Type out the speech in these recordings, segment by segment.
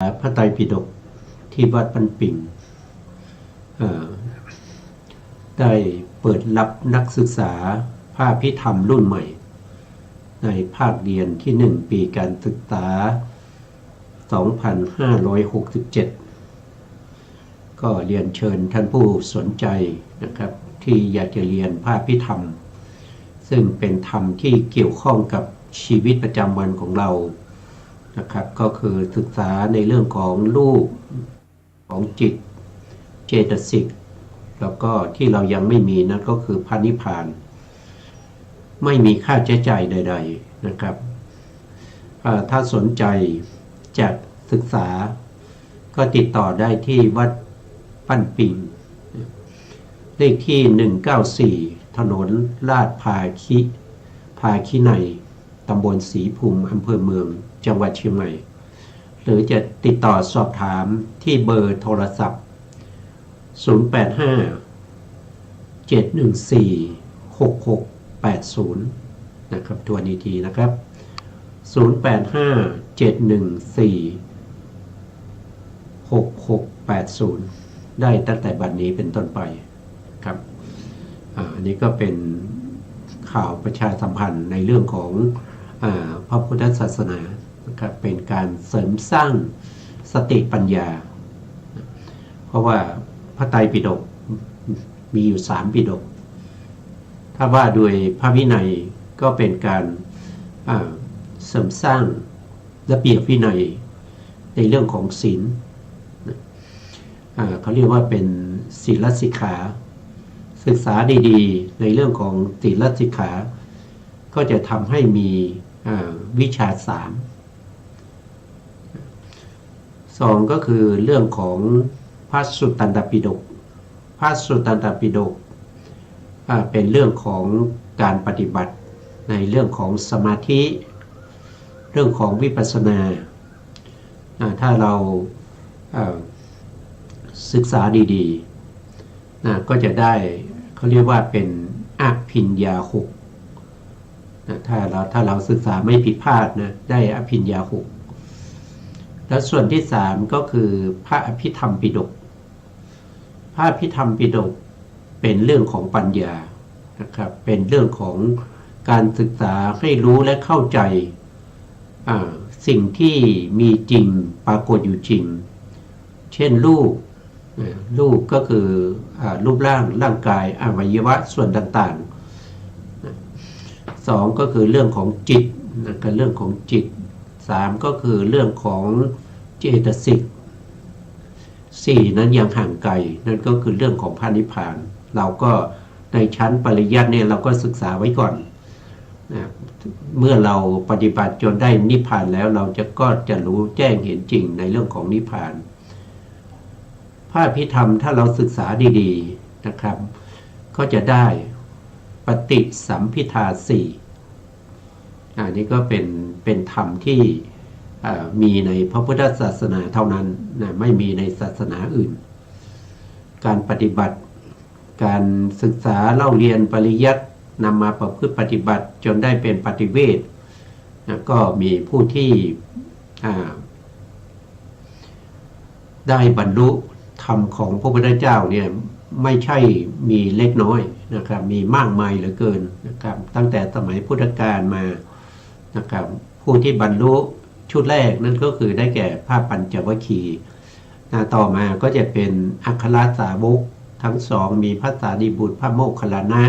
พระไตรปิฎกที่วัดปันปิ่งได้เปิดรับนักศึกษาภาคพิธรรมรุ่นใหม่ในภาคเรียนที่1ปีการศึกษา 2567 ก็เรียนเชิญท่านผู้สนใจนะครับที่อยากจะเรียนภาคพิธรรมซึ่งเป็นธรรมที่เกี่ยวข้องกับชีวิตประจำวันของเรานะครับก็คือศึกษาในเรื่องของรูปของจิตเจตสิกแล้วก็ที่เรายังไม่มีนั่นก็คือพระนิพพานไม่มีค่าใช้จ่ายใดๆนะครับถ้าสนใจจะศึกษาก็ติดต่อได้ที่วัดปั้นปิงเลขที่194ถนนลาดพาคิในตำบลศรีภูมิอำเภอเมืองจังหวัดเชียงใหม่หรือจะติดต่อสอบถามที่เบอร์โทรศัพท์085-714-6680นะครับตัวนี้ทีนะครับ085-714-6680ได้ตั้งแต่บัดนี้เป็นต้นไปครับอันนี้ก็เป็นข่าวประชาสัมพันธ์ในเรื่องของพระพุทธศาสนานะครับเป็นการเสริมสร้างสติปัญญาเพราะว่าพระไตรปิฎกมีอยู่3ปิฎกถ้าว่าโดยพระวินัยก็เป็นการเสริมสร้างระเบียบวินัยในเรื่องของศีลเขาเรียกว่าเป็นศีลสิกขาศึกษาดีๆในเรื่องของศีลสิกขาก็จะทำให้มีวิชา2ก็คือเรื่องของพระสุตตันตปิฎกพระสุตตันตปิฎกเป็นเรื่องของการปฏิบัติในเรื่องของสมาธิเรื่องของวิปัสสนาถ้าเราศึกษาดีๆก็จะได้เขาเรียกว่าเป็นอภิญญาหกถ้าเราศึกษาไม่ผิดพลาดนะได้อภิญญาหกแล้วส่วนที่3ก็คือพระอภิธรรมปิฎกพระอภิธรรมปิฎกเป็นเรื่องของปัญญานะครับเป็นเรื่องของการศึกษาให้รู้และเข้าใจสิ่งที่มีจริงปรากฏอยู่จริงเช่นรูปก็คือรูปร่างกายอวัยวะส่วนต่างๆ2ก็คือเรื่องของจิตก็เรื่องของจิต3ก็คือเรื่องของเจตสิก4นั้นยังห่างไกลนั่นก็คือเรื่องของพระนิพพานเราก็ในชั้นปริยัติเนี่ยเราก็ศึกษาไว้ก่อนนะเมื่อเราปฏิบัติจนได้นิพพานแล้วเราก็จะรู้แจ้งเห็นจริงในเรื่องของนิพพานพระอภิธรรมถ้าเราศึกษาดีๆนะครับก็จะได้ปฏิสัมภิทา4อันนี้ก็เป็นธรรมที่มีในพระพุทธศาสนาเท่านั้นนะไม่มีในศาสนาอื่นการปฏิบัติการศึกษาเล่าเรียนปริยัตินำมาประพฤติปฏิบัติจนได้เป็นปฏิเวทนะก็มีผู้ที่ได้บรรลุธรรมของพระพุทธเจ้าเนี่ยไม่ใช่มีเล็กน้อยนะครับมีมากมายเหลือเกินนะครับตั้งแต่สมัยพุทธกาลมานะครับผู้ที่บรรลุชุดแรกนั่นก็คือได้แก่พระปัญจวัคคีย์ต่อมาก็จะเป็นอัคคสาวกทั้ง2มีพระสารีบุตรพระโมคคัลลานะ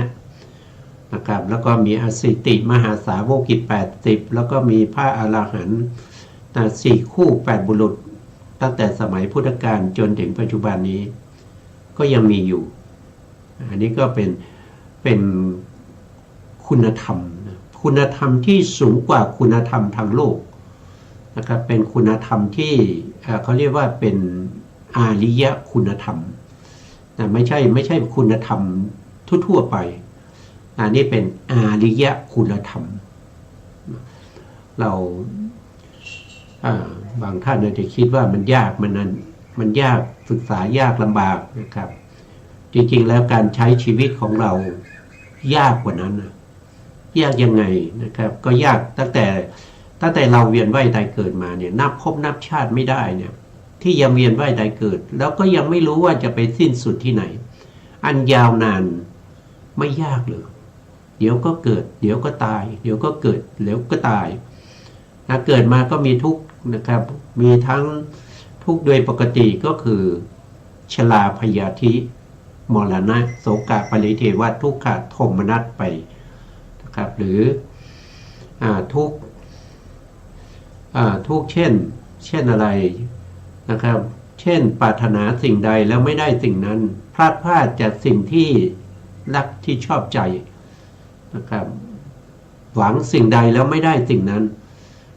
นะครับแล้วก็มีอสิติมหาสาวกอีก80แล้วก็มีพระอรหันต์4คู่8บุรุษตั้งแต่สมัยพุทธกาลจนถึงปัจจุบันนี้ก็ยังมีอยู่อันนี้ก็เป็นคุณธรรมที่สูงกว่าคุณธรรมทางโลกนะครับเป็นคุณธรรมที่เขาเรียกว่าเป็นอาริยคุณธรรมนะไม่ใช่คุณธรรมทั่วๆไปอันนี้เป็นอาริยคุณธรรมเราบางท่านอาจจะคิดว่ามันยากมันยากศึกษายากลำบากนะครับจริงๆแล้วการใช้ชีวิตของเรายากกว่านั้นยากยังไงนะครับก็ยากตั้งแต่ ตั้งแต่เราเวียนว่ายตายเกิดมาเนี่ยนับภพนับชาติไม่ได้เนี่ยที่ยังเวียนว่ายตายเกิดแล้วก็ยังไม่รู้ว่าจะไปสิ้นสุดที่ไหนอันยาวนานไม่ยากเลยเดี๋ยวก็เกิดเดี๋ยวก็ตายเดี๋ยวก็เกิดเดี๋ยวก็ตายเกิดมาก็มีทุกข์นะครับมีทั้งทุกข์โดยปกติก็คือชราพยาธิมรณะโศกะปริเทวะทุกขโทมนัสไปนะครับหรือทุกเช่นอะไรนะครับเช่นปรารถนาสิ่งใดแล้วไม่ได้สิ่งนั้นพลาดจากสิ่งที่รักที่ชอบใจนะครับหวังสิ่งใดแล้วไม่ได้สิ่งนั้น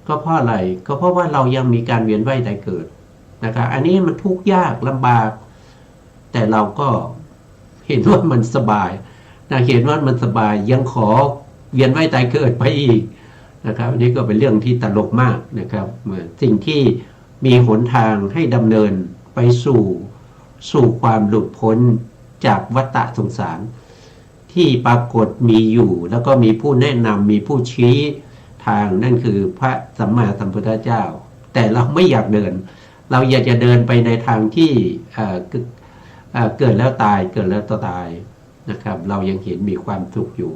ก็เพราะอะไรก็เพราะว่าเรายังมีการเวียนว่ายตายเกิดนะครับอันนี้มันทุกข์ยากลำบากแต่เราก็เห็นว่ามันสบายเห็นว่ามันสบายยังขอเวียนว่ายตายเกิดไปอีกนะครับอันนี้ก็เป็นเรื่องที่ตลกมากนะครับสิ่งที่มีหนทางให้ดำเนินไปสู่ความหลุดพ้นจากวัฏสงสารที่ปรากฏมีอยู่แล้วก็มีผู้แนะนำมีผู้ชี้ทางนั่นคือพระสัมมาสัมพุทธเจ้าแต่เราไม่อยากเดินเราอยากจะเดินไปในทางที่เกิดแล้วตายเกิดแล้วตายนะครับเรายังเห็นมีความสุขอยู่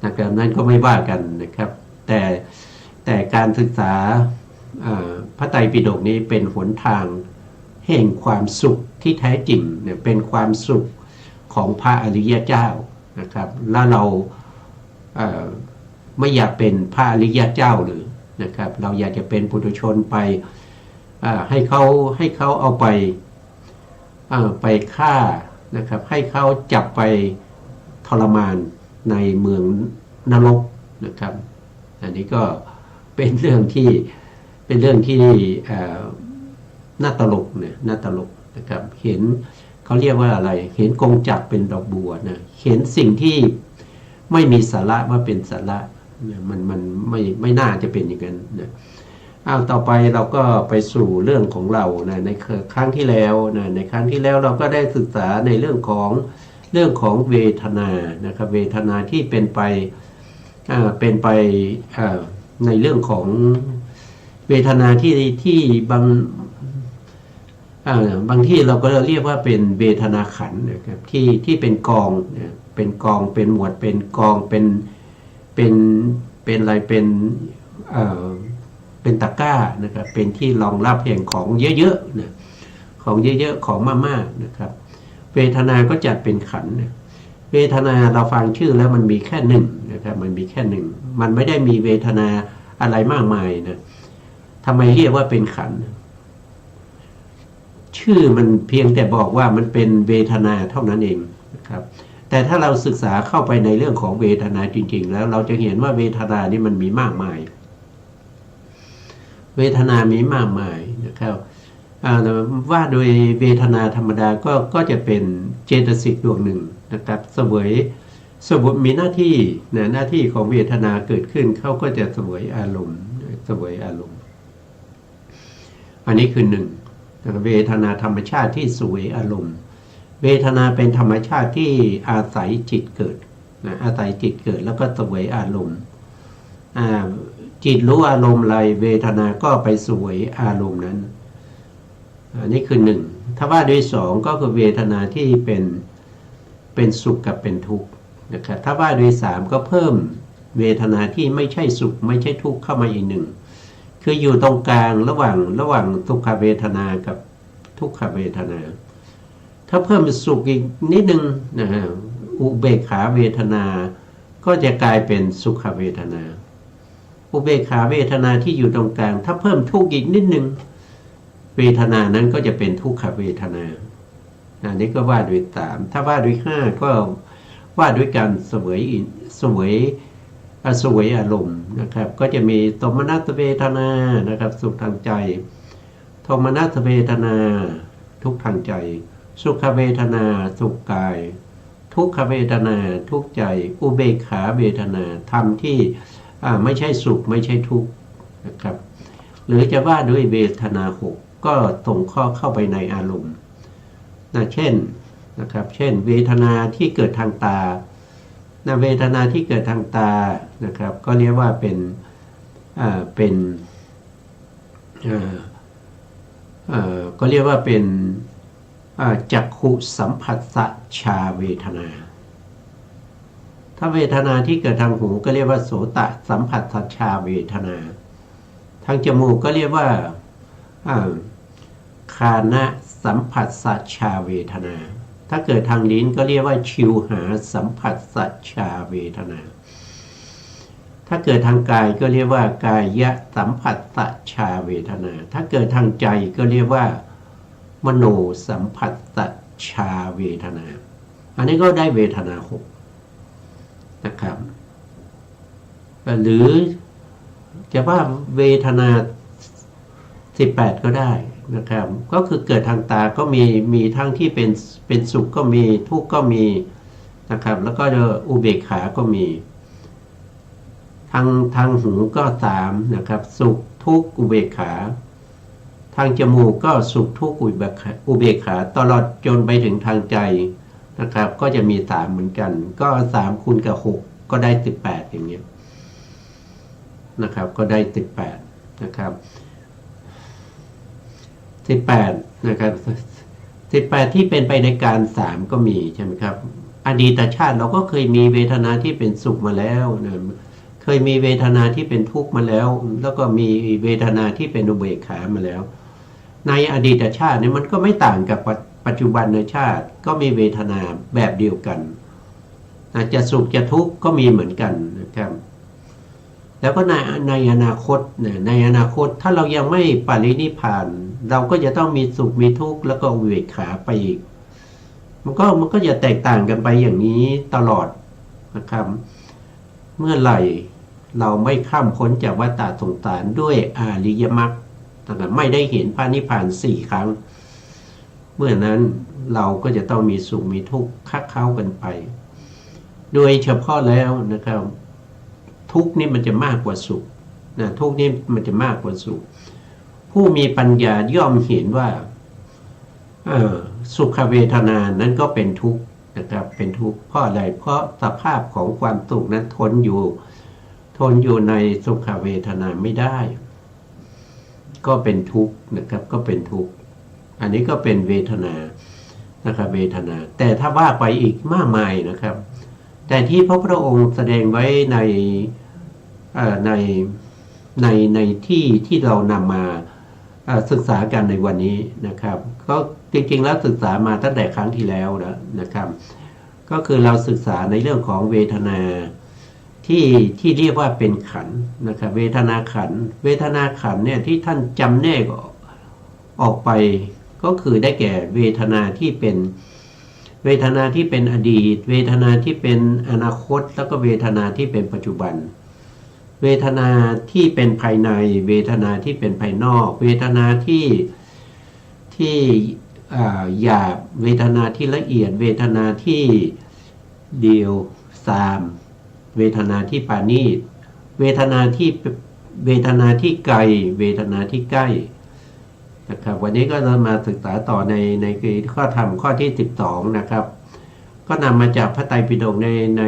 นะครับนั่นก็ไม่ว่ากันนะครับแต่การศึกษาพระไตรปิฎกนี้เป็นหนทางแห่งความสุขที่แท้จริงเนี่ยเป็นความสุขของพระอริยเจ้านะครับแล้วเราไม่อยากเป็นพระอริยเจ้าหรือนะครับเราอยากจะเป็นปุถุชนไปให้เขาเอาไปฆ่านะครับให้เขาจับไปทรมานในเมืองนรกนะครับอันนี้ก็เป็นเรื่องที่น่าตลกเนี่ยน่าตลกนะครับเห็นเขาเรียกว่าอะไรเห็นกงจักรเป็นดอกบัวนะเห็นสิ่งที่ไม่มีสาระว่าเป็นสาระมันไม่น่าจะเป็นอย่างนั้นนะต่อไปเราก็ไปสู่เรื่องของเรานะในครั้งที่แล้วนะในครั้งที่แล้วเราก็ได้ศึกษาในเรื่องของเวทนานะครับเวทนาที่เป็นไปในเรื่องของเวทนาที่บางที่เราก็เรียกว่าเป็นเวทนาขันธ์นะครับที่เป็นกองเป็นกองเป็นหมวดเป็นกองเป็นอะไรเป็นตะกร้านะครับเป็นที่รองรับแห่งของเยอะๆนะของเยอะๆของมากๆนะครับเวทนาก็จัดเป็นขันธ์เวทนาเราฟังชื่อแล้วมันมีแค่หนึ่งนะครับมันมีแค่หนึ่งมันไม่ได้มีเวทนาอะไรมากมายนะทำไมเรียกว่าเป็นขันธ์ชื่อมันเพียงแต่บอกว่ามันเป็นเวทนาเท่านั้นเองนะครับแต่ถ้าเราศึกษาเข้าไปในเรื่องของเวทนาจริงๆแล้วเราจะเห็นว่าเวทนานี่มันมีมากมายเวทนามีมากมายนะครับว่าโดยเวทนาธรรมดาก็จะเป็นเจตสิกดวงหนึ่งนะครับเสวยมีหน้าที่ของเวทนาเกิดขึ้นเขาก็จะเสวยอารมณ์อันนี้คือหนึ่งเวทนาธรรมชาติที่เสวยอารมณ์เวทนาเป็นธรรมชาติที่อาศัยจิตเกิดอาศัยจิตเกิดแล้วก็เสวยอารมณ์จิตรู้อารมณ์อะไรเวทนาก็ไปเสวยอารมณ์นั้นอันนี้คือหนึ่งถ้าว่าด้วยสองก็คือเวทนาที่เป็นสุขกับเป็นทุกข์นะครับถ้าว่าด้วยสามก็เพิ่มเวทนาที่ไม่ใช่สุขไม่ใช่ทุกข์เข้ามาอีกหนึ่งคืออยู่ตรงกลางระหว่างทุกขเวทนากับทุกขเวทนาถ้าเพิ่มสุขอีกนิดนึงนะฮะอุเบกขาเวทนาก็จะกลายเป็นสุขเวทนาอุเบกขาเวทนาที่อยู่ตรงกลางถ้าเพิ่มทุกข์อีกนิดนึงเวทนานั้นก็จะเป็นทุกขเวทนาอันนี้ก็ว่าด้วยสามถ้าว่าด้วยห้าก็ว่าด้วยการเสวยอารมณ์นะครับก็จะมีโทมนัสเวทนานะครับสุขทางใจโทมนัสเวทนาทุกข์ทางใจสุขเวทนาสุขกายทุกขเวทนาทุกข์ใจอุเบกขาเวทนาธรรมที่ไม่ใช่สุขไม่ใช่ทุกข์นะครับหรือจะว่าด้วยเวทนาหกก็ตรงข้อเข้าไปในอารมณ์เช่นเวทนาที่เกิดทางตาเวทนาที่เกิดทางตานะครับก็เรียกว่าเป็น เป็นก็เรียกว่าเป็นจักขุสัมผัสสชาเวทนาถ้าเวทนาที่เกิดทางหูก็เรียกว่าโสตสัมผัสสชาเวทนาทางจมูกก็เรียกว่าคานะสัมผัสสชาเวทนาถ้าเกิดทางลิ้นก็เรียกว่าชิวหาสัมผัสสชาเวทนาถ้าเกิดทางกายก็เรียกว่ากายสัมผัสสชาเวทนาถ้าเกิดทางใจก็เรียกว่ามโนสัมผัสสชาเวทนาอันนี้ก็ได้เวทนาหกนะครับหรือจะว่าเวทนา18ก็ได้นะครับก็คือเกิดทางตาก็มีทั้งที่เป็นสุขก็มีทุกข์ก็มีนะครับแล้วก็อุเบกขาก็มีทางหูก็3นะครับสุขทุกข์อุเบกขาทางจมูกก็สุขทุกข์อุเบกขาตลอดจนไปถึงทางใจนะครับก็จะมี3เหมือนกันก็3คูณกับ6ก็ได้18อย่างเงี้ยนะครับก็ได้18นะครับ18นะครับ18ที่เป็นไปในการ3ก็มีใช่ไหมครับอดีตชาติเราก็เคยมีเวทนาที่เป็นสุขมาแล้วนะเคยมีเวทนาที่เป็นทุกข์มาแล้วแล้วก็มีเวทนาที่เป็นอุเบกขามาแล้วในอดีตชาติเนี่ยมันก็ไม่ต่างกับปัจจุบันในชาติก็มีเวทนาแบบเดียวกันจะสุขจะทุกข์ก็มีเหมือนกันนะครับแล้วก็ในอนาคตในอนาคตถ้าเรายังไม่ปรินิพพานเราก็จะต้องมีสุขมีทุกข์แล้วก็อุเบกขาไปอีกมันก็จะแตกต่างกันไปอย่างนี้ตลอดนะครับเมื่อไหร่เราไม่ข้ามพ้นจากวัฏฏะสงสารด้วยอริยมรรคไม่ได้เห็นพระนิพพาน4ครั้งเมื่อนั้นเราก็จะต้องมีสุขมีทุกข์ค้าเข้ากันไปโดยเฉพาะแล้วนะครับทุกข์นี่มันจะมากกว่าสุขนะทุกข์นี่มันจะมากกว่าสุขผู้มีปัญญาย่อมเห็นว่าสุขเวทนานั้นก็เป็นทุกข์นะครับเป็นทุกข์เพราะอะไรเพราะสภาพของความสุขนั้นทนอยู่ในสุขเวทนาไม่ได้ก็เป็นทุกข์นะครับก็เป็นทุกข์อันนี้ก็เป็นเวทนานะครับเวทนาแต่ถ้าว่าไปอีกมากมายนะครับแต่ที่พระพุทธองค์แสดงไว้ในที่เรานำมาศึกษากันในวันนี้นะครับก็จริงๆแล้วศึกษามาตั้งแต่ครั้งที่แล้วนะครับก็คือเราศึกษาในเรื่องของเวทนาที่เรียกว่าเป็นขันธ์นะครับเวทนาขันธ์เนี่ยที่ท่านจำแนกออกไปก็คือได้แก่เวทนาที่เป็นอดีตเวทนาที่เป็นอนาคตแล้วก็เวทนาที่เป็นปัจจุบันเวทนาที่เป็นภายในเวทนาที่เป็นภายนอกเวทนาที่หยาบเวทนาที่ละเอียดเวทนาที่เดียวสามเวทนาที่ปานีตเวทนาที่ไกลเวทนาที่ใกล้นะครับวันนี้ก็จะมาศึกษาต่อในข้อธรรมข้อที่12นะครับก็นำมาจากพระไตรปิฎกใน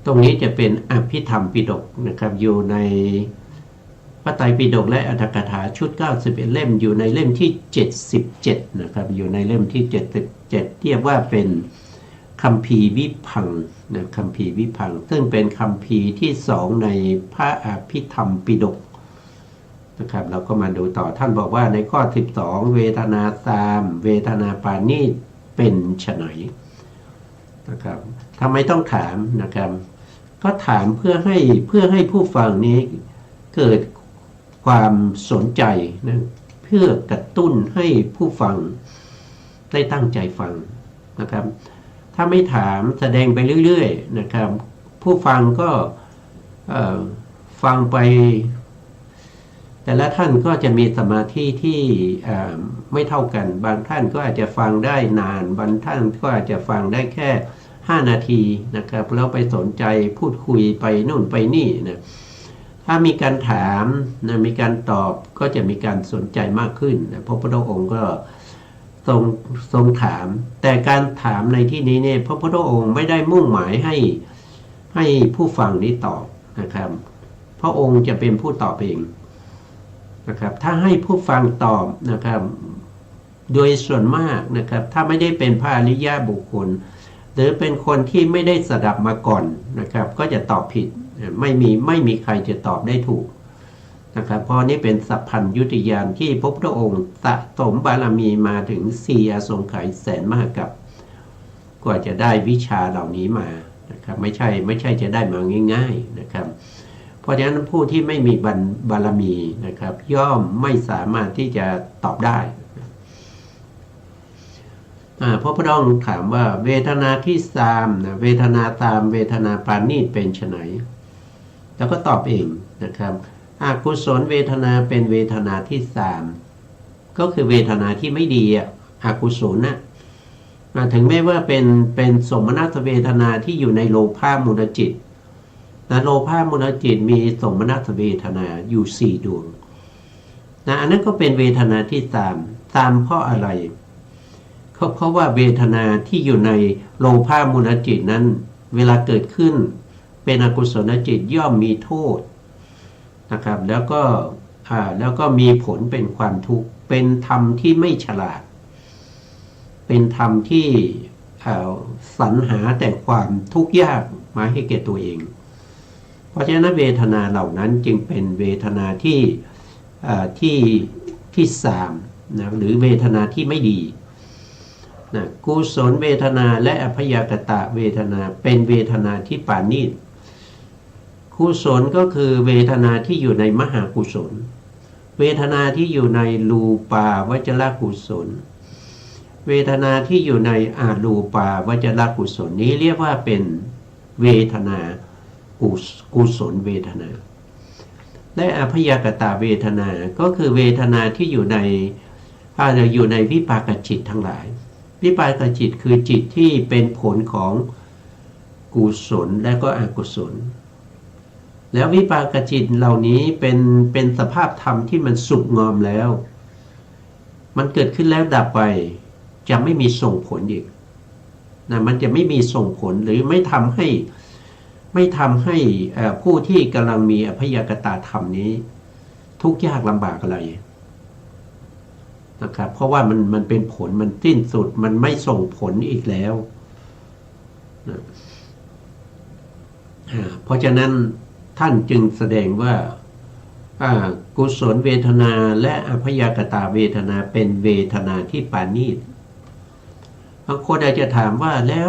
ตรงนี้จะเป็นอภิธรรมปิฎกนะครับอยู่ในพระไตรปิฎกและอรรถกถาชุด91เล่มอยู่ในเล่มที่77นะครับอยู่ในเล่มที่77เรียกว่าเป็นคัมภีร์วิพังค์นะคัมภีร์วิพังค์ซึ่งเป็นคัมภีร์ที่2ในพระอภิธรรมปิฎกนะครับเราก็มาดูต่อท่านบอกว่าในข้อ12เวทนา3เวทนาปานีตเป็นไฉนนะครับทำไมต้องถามนะครับก็ถามเพื่อให้ผู้ฟังนี้เกิดความสนใจนะเพื่อกระตุ้นให้ผู้ฟังได้ตั้งใจฟังนะครับถ้าไม่ถามแสดงไปเรื่อยๆนะครับผู้ฟังก็ฟังไปแต่ละท่านก็จะมีสมาธิที่ไม่เท่ากันบางท่านก็อาจจะฟังได้นานบางท่านก็อาจจะฟังได้แค่5 นาทีนะครับแล้วไปสนใจพูดคุยไปนู่นไปนี่นะถ้ามีการถามนะมีการตอบก็จะมีการสนใจมากขึ้นนะพระพุทธองค์ก็ทรงถามแต่การถามในที่นี้เนี่ยพระพุทธองค์ไม่ได้มุ่งหมายให้ผู้ฟังนี้ตอบ นะครับพระองค์จะเป็นผู้ตอบเองนะครับถ้าให้ผู้ฟังตอบนะครับโดยส่วนมากนะครับถ้าไม่ได้เป็นพระอริยบุคคลหรือเป็นคนที่ไม่ได้สดับมาก่อนนะครับก็จะตอบผิดไม่มีใครจะตอบได้ถูกนะครับเพราะนี่เป็นสัพพัญญุตญาณที่พระพุทธองค์สะสมบารมีมาถึง4 อสงไขยแสนมหกัปกว่าจะได้วิชาเหล่านี้มานะครับไม่ใช่จะได้มาง่ายๆนะครับเพราะฉะนั้นผู้ที่ไม่มีบารมีนะครับย่อมไม่สามารถที่จะตอบได้พระพุทธองค์ถามว่าเวทนาที่สามนะเวทนาตามเวทนาปานีตเป็นไฉนแล้วก็ตอบเองนะครับอกุศลเวทนาเป็นเวทนาที่สามก็คือเวทนาที่ไม่ดีอกุศลนะถึงแม้ว่าเป็นสมนัสเวทนาที่อยู่ในโลภะมูลจิตนะโลภะมูลจิตมีสมนัสเวทนาอยู่4 ดวงนะอันนั้นก็เป็นเวทนาที่สามเพราะอะไรเพราะว่าเวทนาที่อยู่ในโลภะมูลจิตนั้นเวลาเกิดขึ้นเป็นอกุศลจิตย่อมมีโทษนะครับแล้วก็มีผลเป็นความทุกข์เป็นธรรมที่ไม่ฉลาดเป็นธรรมที่สรรหาแต่ความทุกข์ยากมาให้แก่ตัวเองเพราะฉะนั้นเวทนาเหล่านั้นจึงเป็นเวทนาที่สามนะหรือเวทนาที่ไม่ดีนะกุศลเวทนาและอัพยากตะเวทนาเป็นเวทนาที่ปานีตกุศลก็คือเวทนาที่อยู่ในมหากุศลเวทนาที่อยู่ในรูปาวจรกุศลเวทนาที่อยู่ในอารูปาวจรกุศลนี้เรียกว่าเป็นเวทนากุศลเวทนาและอัพยากตะเวทนาก็คือเวทนาที่อยู่ในวิปากจิตทั้งหลายวิปากจิตคือจิตที่เป็นผลของกุศลและก็อกุศลแล้ววิปากจิตเหล่านี้เป็นสภาพธรรมที่มันสุกงอมแล้วมันเกิดขึ้นแล้วดับไปจะไม่มีส่งผลอีกนะมันจะไม่มีส่งผลหรือไม่ทำให้ผู้ที่กำลังมีอพยากตาธรรมนี้ทุกข์ยากลำบากอะไรนะครับเพราะว่ามันเป็นผลมันสิ้นสุดมันไม่ส่งผลอีกแล้วนะเพราะฉะนั้นท่านจึงแสดงว่ากุศลเวทนาและอัพยากตาเวทนาเป็นเวทนาที่ปานีตบางคนอาจจะถามว่าแล้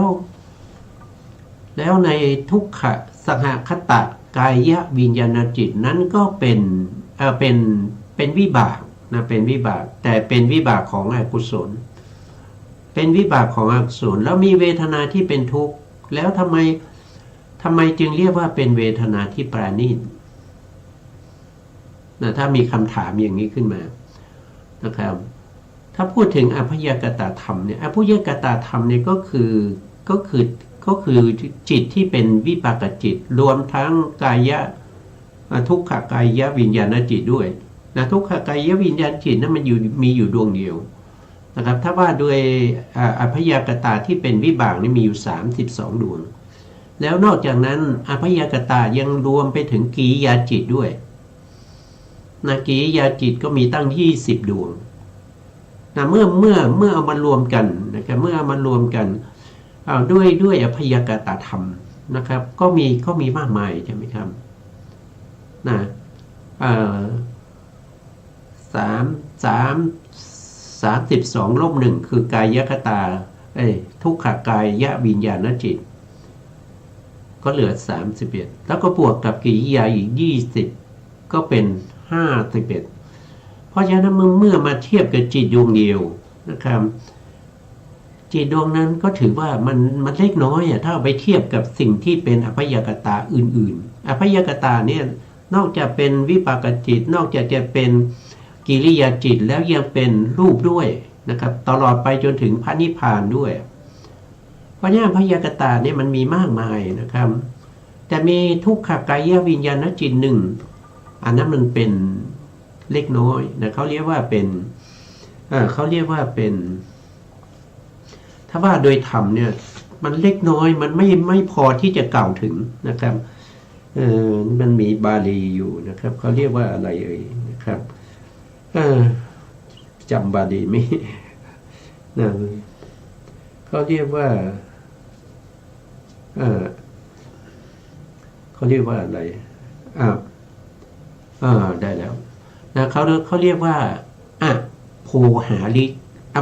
วในทุกขสหคตะกายวิญญาณจิตนั้นก็เป็นวิบากนะเป็นวิบากแต่เป็นวิบากของอกุศลเป็นวิบากของอกุศลแล้วมีเวทนาที่เป็นทุกข์แล้วทำไมจึงเรียกว่าเป็นเวทนาที่ปราณีตนะถ้ามีคำถามอย่างนี้ขึ้นมานะครับถ้าพูดถึงอพยากตธรรมเนี่ยอพยากตธรรมเนี่ยก็คือจิตที่เป็นวิปากจิตรวมทั้งกายะทุกขกายวิญญาณจิตด้วยนะทุกขกายวิญญาณจิตนั้นมันมีอยู่ดวงเดียวนะครับถ้าว่าโดยอพยากตาที่เป็นวิบากนี่มีอยู่32 ดวงแล้วนอกจากนั้นอพยากตายังรวมไปถึงกิริยาจิตด้วยนะกิริยาจิตก็มีตั้ง20 ดวงนะเมื่อเอามารวมกันนะครับเมื่อเอามารวมกันด้วยอพยากตธรรมนะครับก็มีมากมายใช่ไหมครับนะ32 ลบ 1คือกายคตาทุกขกายวิญญาณจิตก็เหลือ31แล้วก็บวกกับกิริยาอีก20ก็เป็น51เพราะฉะนั้นเมื่อมาเทียบกับจิตดวงเดียวนะครับจิตดวงนั้นก็ถือว่ามันเล็กน้อยถ้าไปเทียบกับสิ่งที่เป็นอพยากตาอื่นๆอพยากตาเนี่ยนอกจากเป็นวิปากจิตนอกจากจะเป็นกิริยาจิตแล้วยังเป็นรูปด้วยนะครับตลอดไปจนถึงพระนิพพานด้วยเพราะฉะนั้นอพยากตาเนี่ยมันมีมากมายนะครับแต่มีทุกขกายวิญญาณจิตหนึ่งอันนั้นมันเป็นเล็กน้อยนะเขาเรียกว่าเป็นถ้าว่าโดยธรรมเนี่ยมันเล็กน้อยมันไม่พอที่จะกล่าวถึงนะครับ มันมีบาลีอยู่นะครับเขาเรียกว่าอะไรเอ่ยนะครับจำบาลีไม่นะเขาเรียกว่าเขาเรียกว่าอะไรได้แล้วนะเขาเรียกว่าโพหาลิก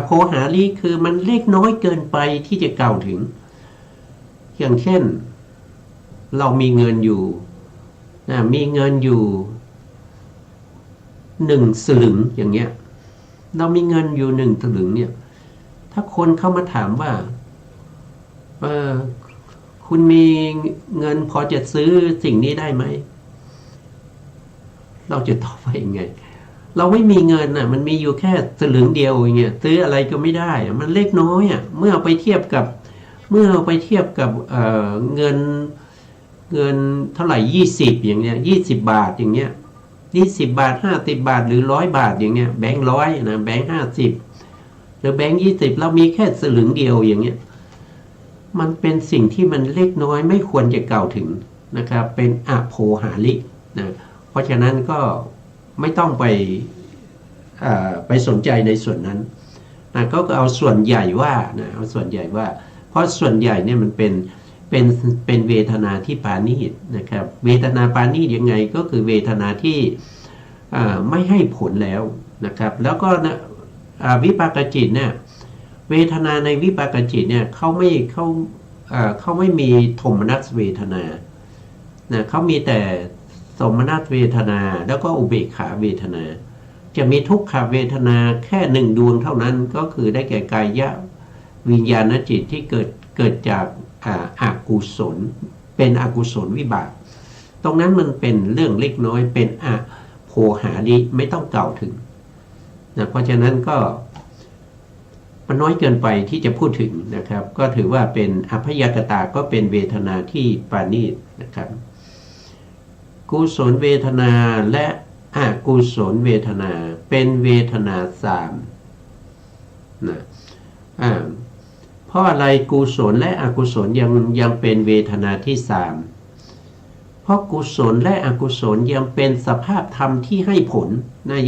โพหาลิกคือมันเล็กน้อยเกินไปที่จะกล่าวถึงอย่างเช่นเรามีเงินอยู่มีเงินอยู่1 สลึงอย่างเงี้ยเรามีเงินอยู่1 สลึงเนี่ยถ้าคนเข้ามาถามว่าคุณมีเงินพอจะซื้อสิ่งนี้ได้ไหมเราจะตอบว่ายังไงเราไม่มีเงินมันมีอยู่แค่สลึงเดียวอย่างเงี้ยซื้ออะไรก็ไม่ได้มันเล็กน้อยเมื่อไปเทียบกับเงินเท่าไหร่20อย่างเงี้ย20 บาทอย่างเงี้ย20 บาท50 บาทหรือ100 บาทอย่างเงี้ยแบงค์100นะแบงค์50หรือแบงค์20เรามีแค่สลึงเดียวอย่างเงี้ยมันเป็นสิ่งที่มันเล็กน้อยไม่ควรจะกล่าวถึงนะครับเป็นโพหาลินะเพราะฉะนั้นก็ไม่ต้องไปสนใจในส่วนนั้นก็เอาส่วนใหญ่ว่าเอาส่วนใหญ่ว่าเพราะส่วนใหญ่เนี่ยมันเป็นเวทนาที่ปาณีตนะครับเวทนาปาณีตยังไงก็คือเวทนาที่ไม่ให้ผลแล้วนะครับแล้วก็วิปากจิตเนี่ยเวทนาในวิปากจิตเนี่ยเขาไม่มีโทมนัสเวทนาเขามีแต่สมนัสเวทนาแล้วก็อุเบกขาเวทนาจะมีทุกขเวทนาแค่1 ดวงเท่านั้นก็คือได้แก่กายวิญญาณจิตที่เกิดจากอกุศลเป็นอกุศลวิบากตรงนั้นมันเป็นเรื่องเล็กน้อยเป็นโพหาลิไม่ต้องกล่าวถึงเพราะฉะนั้นก็มันน้อยเกินไปที่จะพูดถึงนะครับก็ถือว่าเป็นอัพยากตาก็เป็นเวทนาที่ปาณีตนะครับกุศลเวทนาและอกุศลเวทนาเป็นเวทนา3นะเพราะอะไรกุศลและอกุศลยังเป็นเวทนาที่3เพราะกุศลและอกุศลยังเป็นสภาพธรรมที่ให้ผล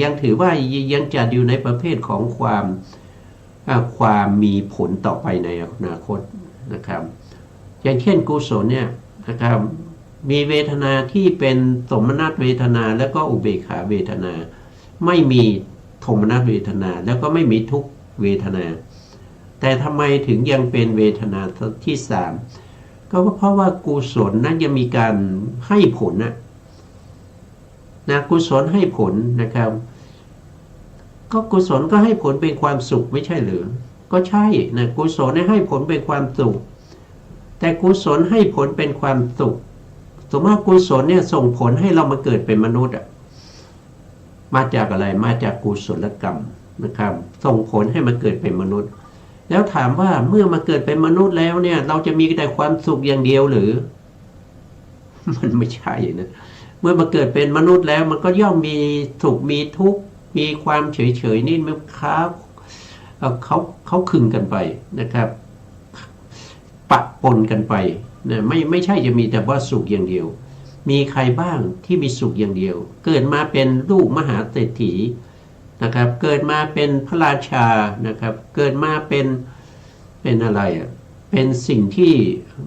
ยังถือว่ายังจัดอยู่ในประเภทของความมีผลต่อไปในอนาคตนะครับอย่างเช่นกุศลเนี่ยนะครับมีเวทนาที่เป็นสมนัสเวทนาแล้วก็อุเบกขาเวทนาไม่มีโทมนัสเวทนาแล้วก็ไม่มีทุกขเวทนาแต่ทำไมถึงยังเป็นเวทนาที่3ก็เพราะว่ากุศลนั้นยังมีการให้ผลกุศลให้ผลนะครับก็กุศลก็ให้ผลเป็นความสุขไม่ใช่หรือก็ใช่กุศลให้ผลเป็นความสุขแต่กุศลให้ผลเป็นความสุขสมมติกุศลเนี่ยส่งผลให้เรามาเกิดเป็นมนุษย์มาจากอะไรมาจากกุศลกรรมนะครับส่งผลให้มาเกิดเป็นมนุษย์แล้วถามว่าเมื่อมาเกิดเป็นมนุษย์แล้วเนี่ยเราจะมีแต่ความสุขอย่างเดียวหรือมันไม่ใช่นะเมื่อมาเกิดเป็นมนุษย์แล้วมันก็ย่อมมีสุขมีทุกข์มีความเฉยๆนี่มันเขาขึงกันไปนะครับปะปนกันไปนะไม่ใช่จะมีแต่ว่าสุขอย่างเดียวมีใครบ้างที่มีสุขอย่างเดียวเกิดมาเป็นลูกมหาเศรษฐีนะครับเกิดมาเป็นพระราชานะครับเกิดมาเป็นอะไรเป็นสิ่งที่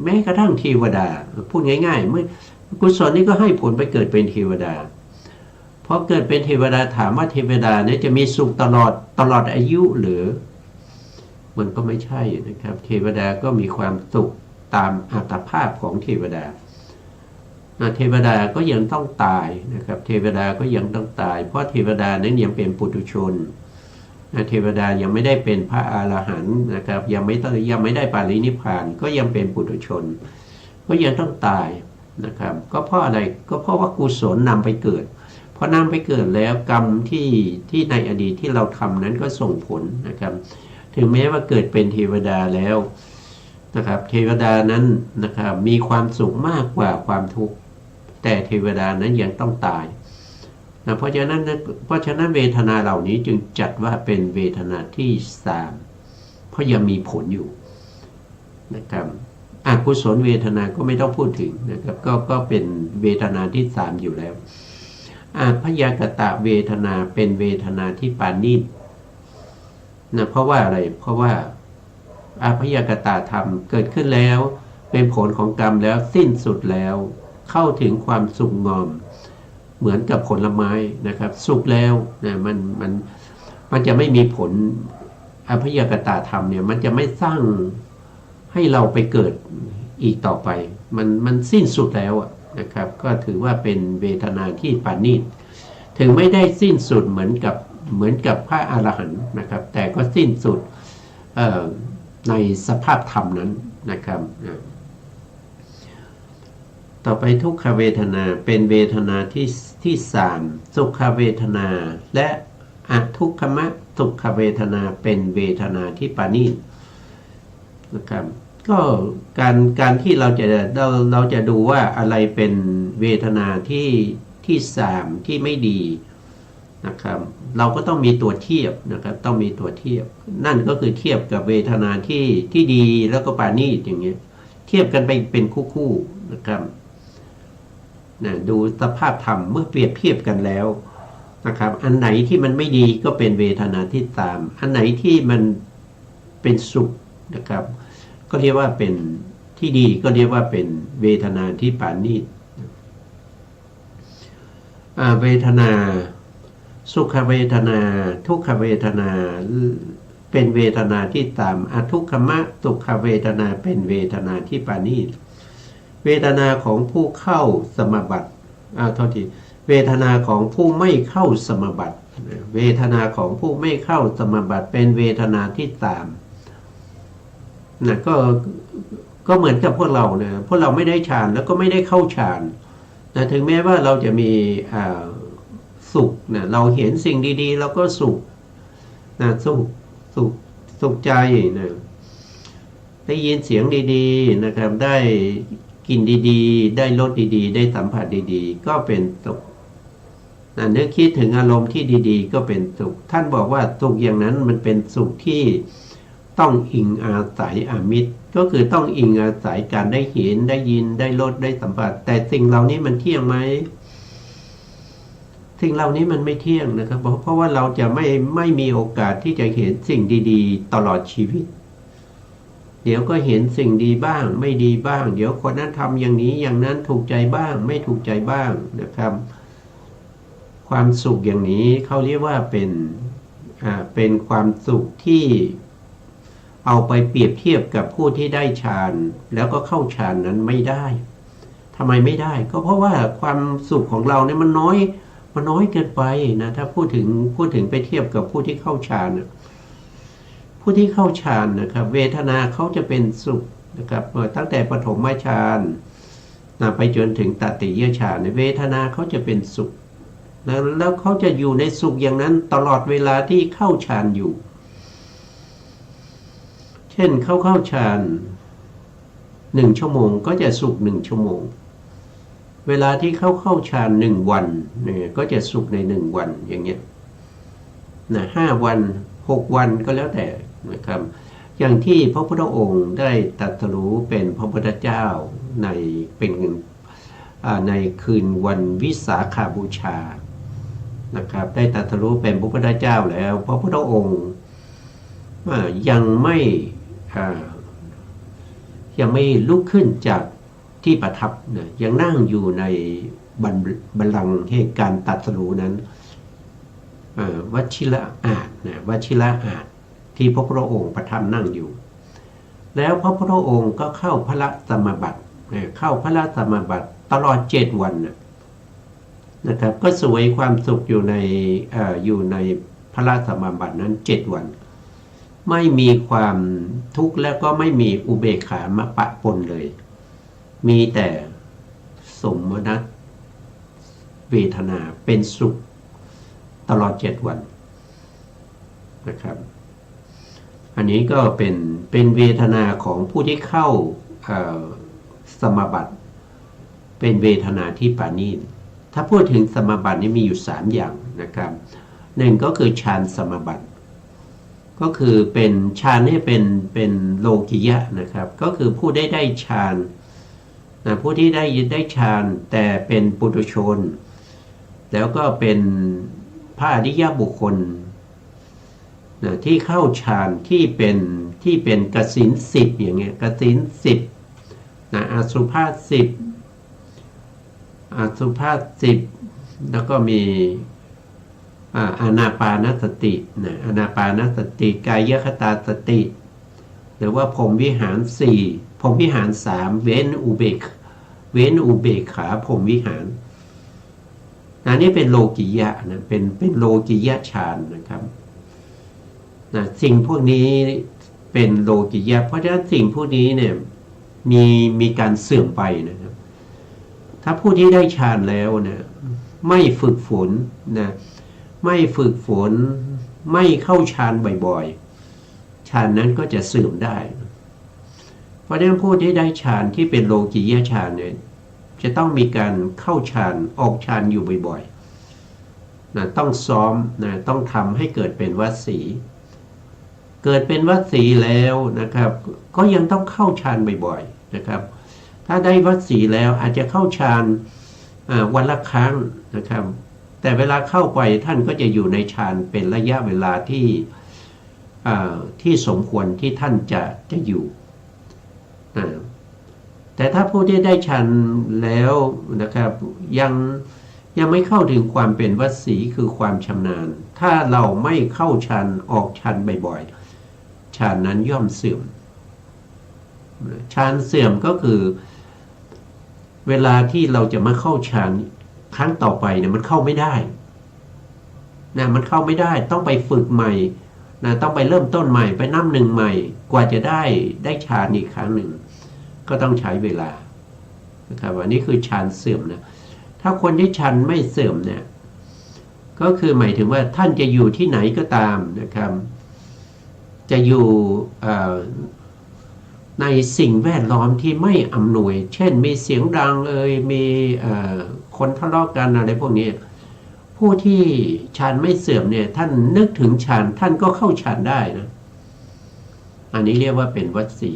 แม้กระทั่งเทวดาพูดง่ายๆเมื่อกุศลนี้ก็ให้ผลไปเกิดเป็นเทวดาพอเกิดเป็นเทวดาถามว่าเทวดาเนี่ยจะมีสุขตลอดอายุหรือมันก็ไม่ใช่นะครับเทวดาก็มีความสุขตามอัตภาพของเทวดาเทวดาก็ยังต้องตายนะครับเทวดาก็ยังต้องตายเพราะเทวดานั้นยังเป็นปุถุชนเทวดายังไม่ได้เป็นพระอรหันต์นะครับยังไม่ได้ปรินิพพานก็ยังเป็นปุถุชนก็ยังต้องตายนะครับก็เพราะอะไรก็เพราะว่ากุศลนำไปเกิดพอนำไปเกิดแล้วกรรมที่ในอดีตที่เราทำนั้นก็ส่งผลนะครับถึงแม้ว่าเกิดเป็นเทวดาแล้วนะครับเทวดานั้นนะครับมีความสุขมากกว่าความทุกข์แต่เทวดานั้นยังต้องตายเพราะฉะนั้นเวทนาเหล่านี้จึงจัดว่าเป็นเวทนาที่3เพราะยังมีผลอยู่นะครับ อกุศลเวทนาก็ไม่ต้องพูดถึงนะครับก็เป็นเวทนาที่สามอยู่แล้วอาพยากตะเวทนาเป็นเวทนาที่ปานีตนะเพราะว่าอะไรเพราะว่าอาพยากตะธรรมเกิดขึ้นแล้วเป็นผลของกรรมแล้วสิ้นสุดแล้วเข้าถึงความสุขงอมเหมือนกับผลไม้นะครับสุกแล้วนะมันจะไม่มีผลอภยกตาธรรมเนี่ยมันจะไม่สร้างให้เราไปเกิดอีกต่อไปมันสิ้นสุดแล้วนะครับก็ถือว่าเป็นเวทนาที่ปานีตถึงไม่ได้สิ้นสุดเหมือนกับพระอรหันต์นะครับแต่ก็สิ้นสุดในสภาพธรรมนั้นนะครับต่อไปทุกขเวทนาเป็นเวทนาที่สามสุขเวทนาและอทุกขมสุขเวทนาเป็นเวทนาที่ปานีตนะครับก็การที่เราจะดูว่าอะไรเป็นเวทนาที่สามที่ไม่ดีนะครับเราก็ต้องมีตัวเทียบนะครับต้องมีตัวเทียบนั่นก็คือเทียบกับเวทนาที่ดีแล้วก็ปานีตอย่างเงี้ยเทียบกันไปเป็นคู่ๆนะครับดูสภาพธรรมเมื่อเปรียบเทียบกันแล้วนะครับอันไหนที่มันไม่ดีก็เป็นเวทนาที่สามอันไหนที่มันเป็นสุขนะครับก็เรียกว่าเป็นที่ดีก็เรียกว่าเป็นเวทนาที่ปานีตเวทนาสุขเวทนาทุกขเวทนาเป็นเวทนาที่สามอทุกขมสุขเวทนาเป็นเวทนาที่ปานีตเวทนาของผู้เข้าสมาบัติโทษทีเวทนาของผู้ไม่เข้าสมาบัติเวทนาของผู้ไม่เข้าสมาบัติเป็นเวทนาที่สามนะก็เหมือนกับพวกเรานะพวกเราไม่ได้ฌานแล้วก็ไม่ได้เข้าฌานนะถึงแม้ว่าเราจะมีสุขนะเราเห็นสิ่งดีๆเราก็สุขนะสุขใจนะได้ยินเสียงดีๆนะครับได้กินดีๆได้รสดีๆได้สัมผัสดีๆก็เป็นสุขนึกคิดถึงอารมณ์ที่ดีๆก็เป็นสุขท่านบอกว่าสุขอย่างนั้นมันเป็นสุขที่ต้องอิงอาศัยอามิตรก็คือต้องอิงอาศัยการได้เห็นได้ยินได้รสได้สัมผัสแต่สิ่งเหล่านี้มันเที่ยงไหมสิ่งเหล่านี้มันไม่เที่ยงนะครับเพราะว่าเราจะไม่มีโอกาสที่จะเห็นสิ่งดีๆตลอดชีวิตเดี๋ยวก็เห็นสิ่งดีบ้างไม่ดีบ้างเดี๋ยวคนนั้นทำอย่างนี้อย่างนั้นถูกใจบ้างไม่ถูกใจบ้างนะครับความสุขอย่างนี้เขาเรียกว่าเป็นความสุขที่เอาไปเปรียบเทียบกับผู้ที่ได้ฌานแล้วก็เข้าฌานนั้นไม่ได้ทำไมไม่ได้ก็เพราะว่าความสุขของเราเนี่ยมันน้อยเกินไปนะถ้าพูดถึงไปเทียบกับผู้ที่เข้าฌานผู้ที่เข้าฌานนะครับเวทนาเขาจะเป็นสุขนะครับตั้งแต่ปฐมฌานไปจนถึงตติยฌานเวทนาเขาจะเป็นสุขแล้วเขาจะอยู่ในสุขอย่างนั้นตลอดเวลาที่เข้าฌานอยู่เช่นเข้าฌาน1 ชั่วโมงก็จะสุข1 ชั่วโมงเวลาที่เข้าฌาน1 วันเนี่ยก็จะสุขใน1 วันอย่างเงี้ยนะ5 วัน6 วันก็แล้วแต่นะครับอย่างที่พระพุทธองค์ได้ตรัสรู้เป็นพระพุทธเจ้าในคืนวันวิสาขบูชานะครับได้ตรัสรู้เป็นพระพุทธเจ้าแล้วพระพุทธองค์ยังไม่ลุกขึ้นจากที่ประทับนะยังนั่งอยู่ในบัลลังก์แห่งการตรัสรู้นั้นวชิระอาสน์นะวชิระอาสน์ที่พระพุทธองค์ประทับนั่งอยู่แล้วพระพุทธองค์ก็เข้าพระสมาบัติเข้าพระสมาบัติตลอด7 วันนะครับก็สวยความสุขอยู่ในพระสมาบัตินั้น7 วันไม่มีความทุกข์แล้วก็ไม่มีอุเบกขามาปะปนเลยมีแต่สมนัสเวทนาเป็นสุขตลอด7 วันนะครับอันนี้ก็เป็นเวทนาของผู้ที่เข้าสมาบัติเป็นเวทนาที่ปานีตถ้าพูดถึงสมาบัตินี้มีอยู่3 อย่างนะครับ1ก็คือฌานสมาบัติก็ ก็คือเป็นฌานนี่เป็นโลกิยะนะครับก็คือผู้ได้ฌานนะผู้ที่ได้ฌานแต่เป็นปุถุชนแล้วก็เป็นพระอริยบุคคลนะที่เข้าฌานที่เป็นกสิณสิบอย่างเงี้ยกสิณสิบนะอสุภาสิบแล้วก็มีอานาปานสตินะอานาปานสติกายคตาสติหรือว่าพรหมวิหารสี่พรหมวิหารสามเว้นอุเบกขาพรหมวิหารอันนี้เป็นโลกิยะนะเป็นโลกิยะฌานนะครับนะสิ่งพวกนี้เป็นโลกิยะเพราะฉะนั้นสิ่งพวกนี้เนี่ยมีการเสื่อมไปนะครับถ้าผู้ที่ได้ฌานแล้วนะไม่ฝึกฝนนะไม่ฝึกฝนไม่เข้าฌานบ่อยๆฌานนั้นก็จะเสื่อมได้เพราะฉะนั้นผู้ที่ได้ฌานที่เป็นโลกิยะฌานเนี่ยจะต้องมีการเข้าฌานออกฌานอยู่บ่อยๆนะต้องซ้อมนะต้องทำให้เกิดเป็นวสีเกิดเป็นวสีแล้วนะครับก็ยังต้องเข้าฌานบ่อยๆนะครับถ้าได้วสีแล้วอาจจะเข้าฌานวันละครั้งนะครับแต่เวลาเข้าไปท่านก็จะอยู่ในฌานเป็นระยะเวลาที่สมควรที่ท่านจะอยู่แต่ถ้าผู้ที่ได้ฌานแล้วนะครับยังไม่เข้าถึงความเป็นวสีคือความชำนาญถ้าเราไม่เข้าฌานออกฌานบ่อยๆฌานนั้นย่อมเสื่อมฌานเสื่อมก็คือเวลาที่เราจะมาเข้าฌานครั้งต่อไปเนี่ยมันเข้าไม่ได้นะมันเข้าไม่ได้ต้องไปฝึกใหม่นะต้องไปเริ่มต้นใหม่ไปนับหนึ่งใหม่กว่าจะได้ฌานอีกครั้งหนึ่งก็ต้องใช้เวลานะครับอันนี้คือฌานเสื่อมนะถ้าคนที่ฌานไม่เสื่อมเนี่ยก็คือหมายถึงว่าท่านจะอยู่ที่ไหนก็ตามนะครับจะอยู่ในสิ่งแวดล้อมที่ไม่อำนวยเช่นมีเสียงดังมีคนทะเลาะกันอะไรพวกนี้ผู้ที่ฌานไม่เสื่อมเนี่ยท่านนึกถึงฌานท่านก็เข้าฌานได้นะอันนี้เรียกว่าเป็นวสี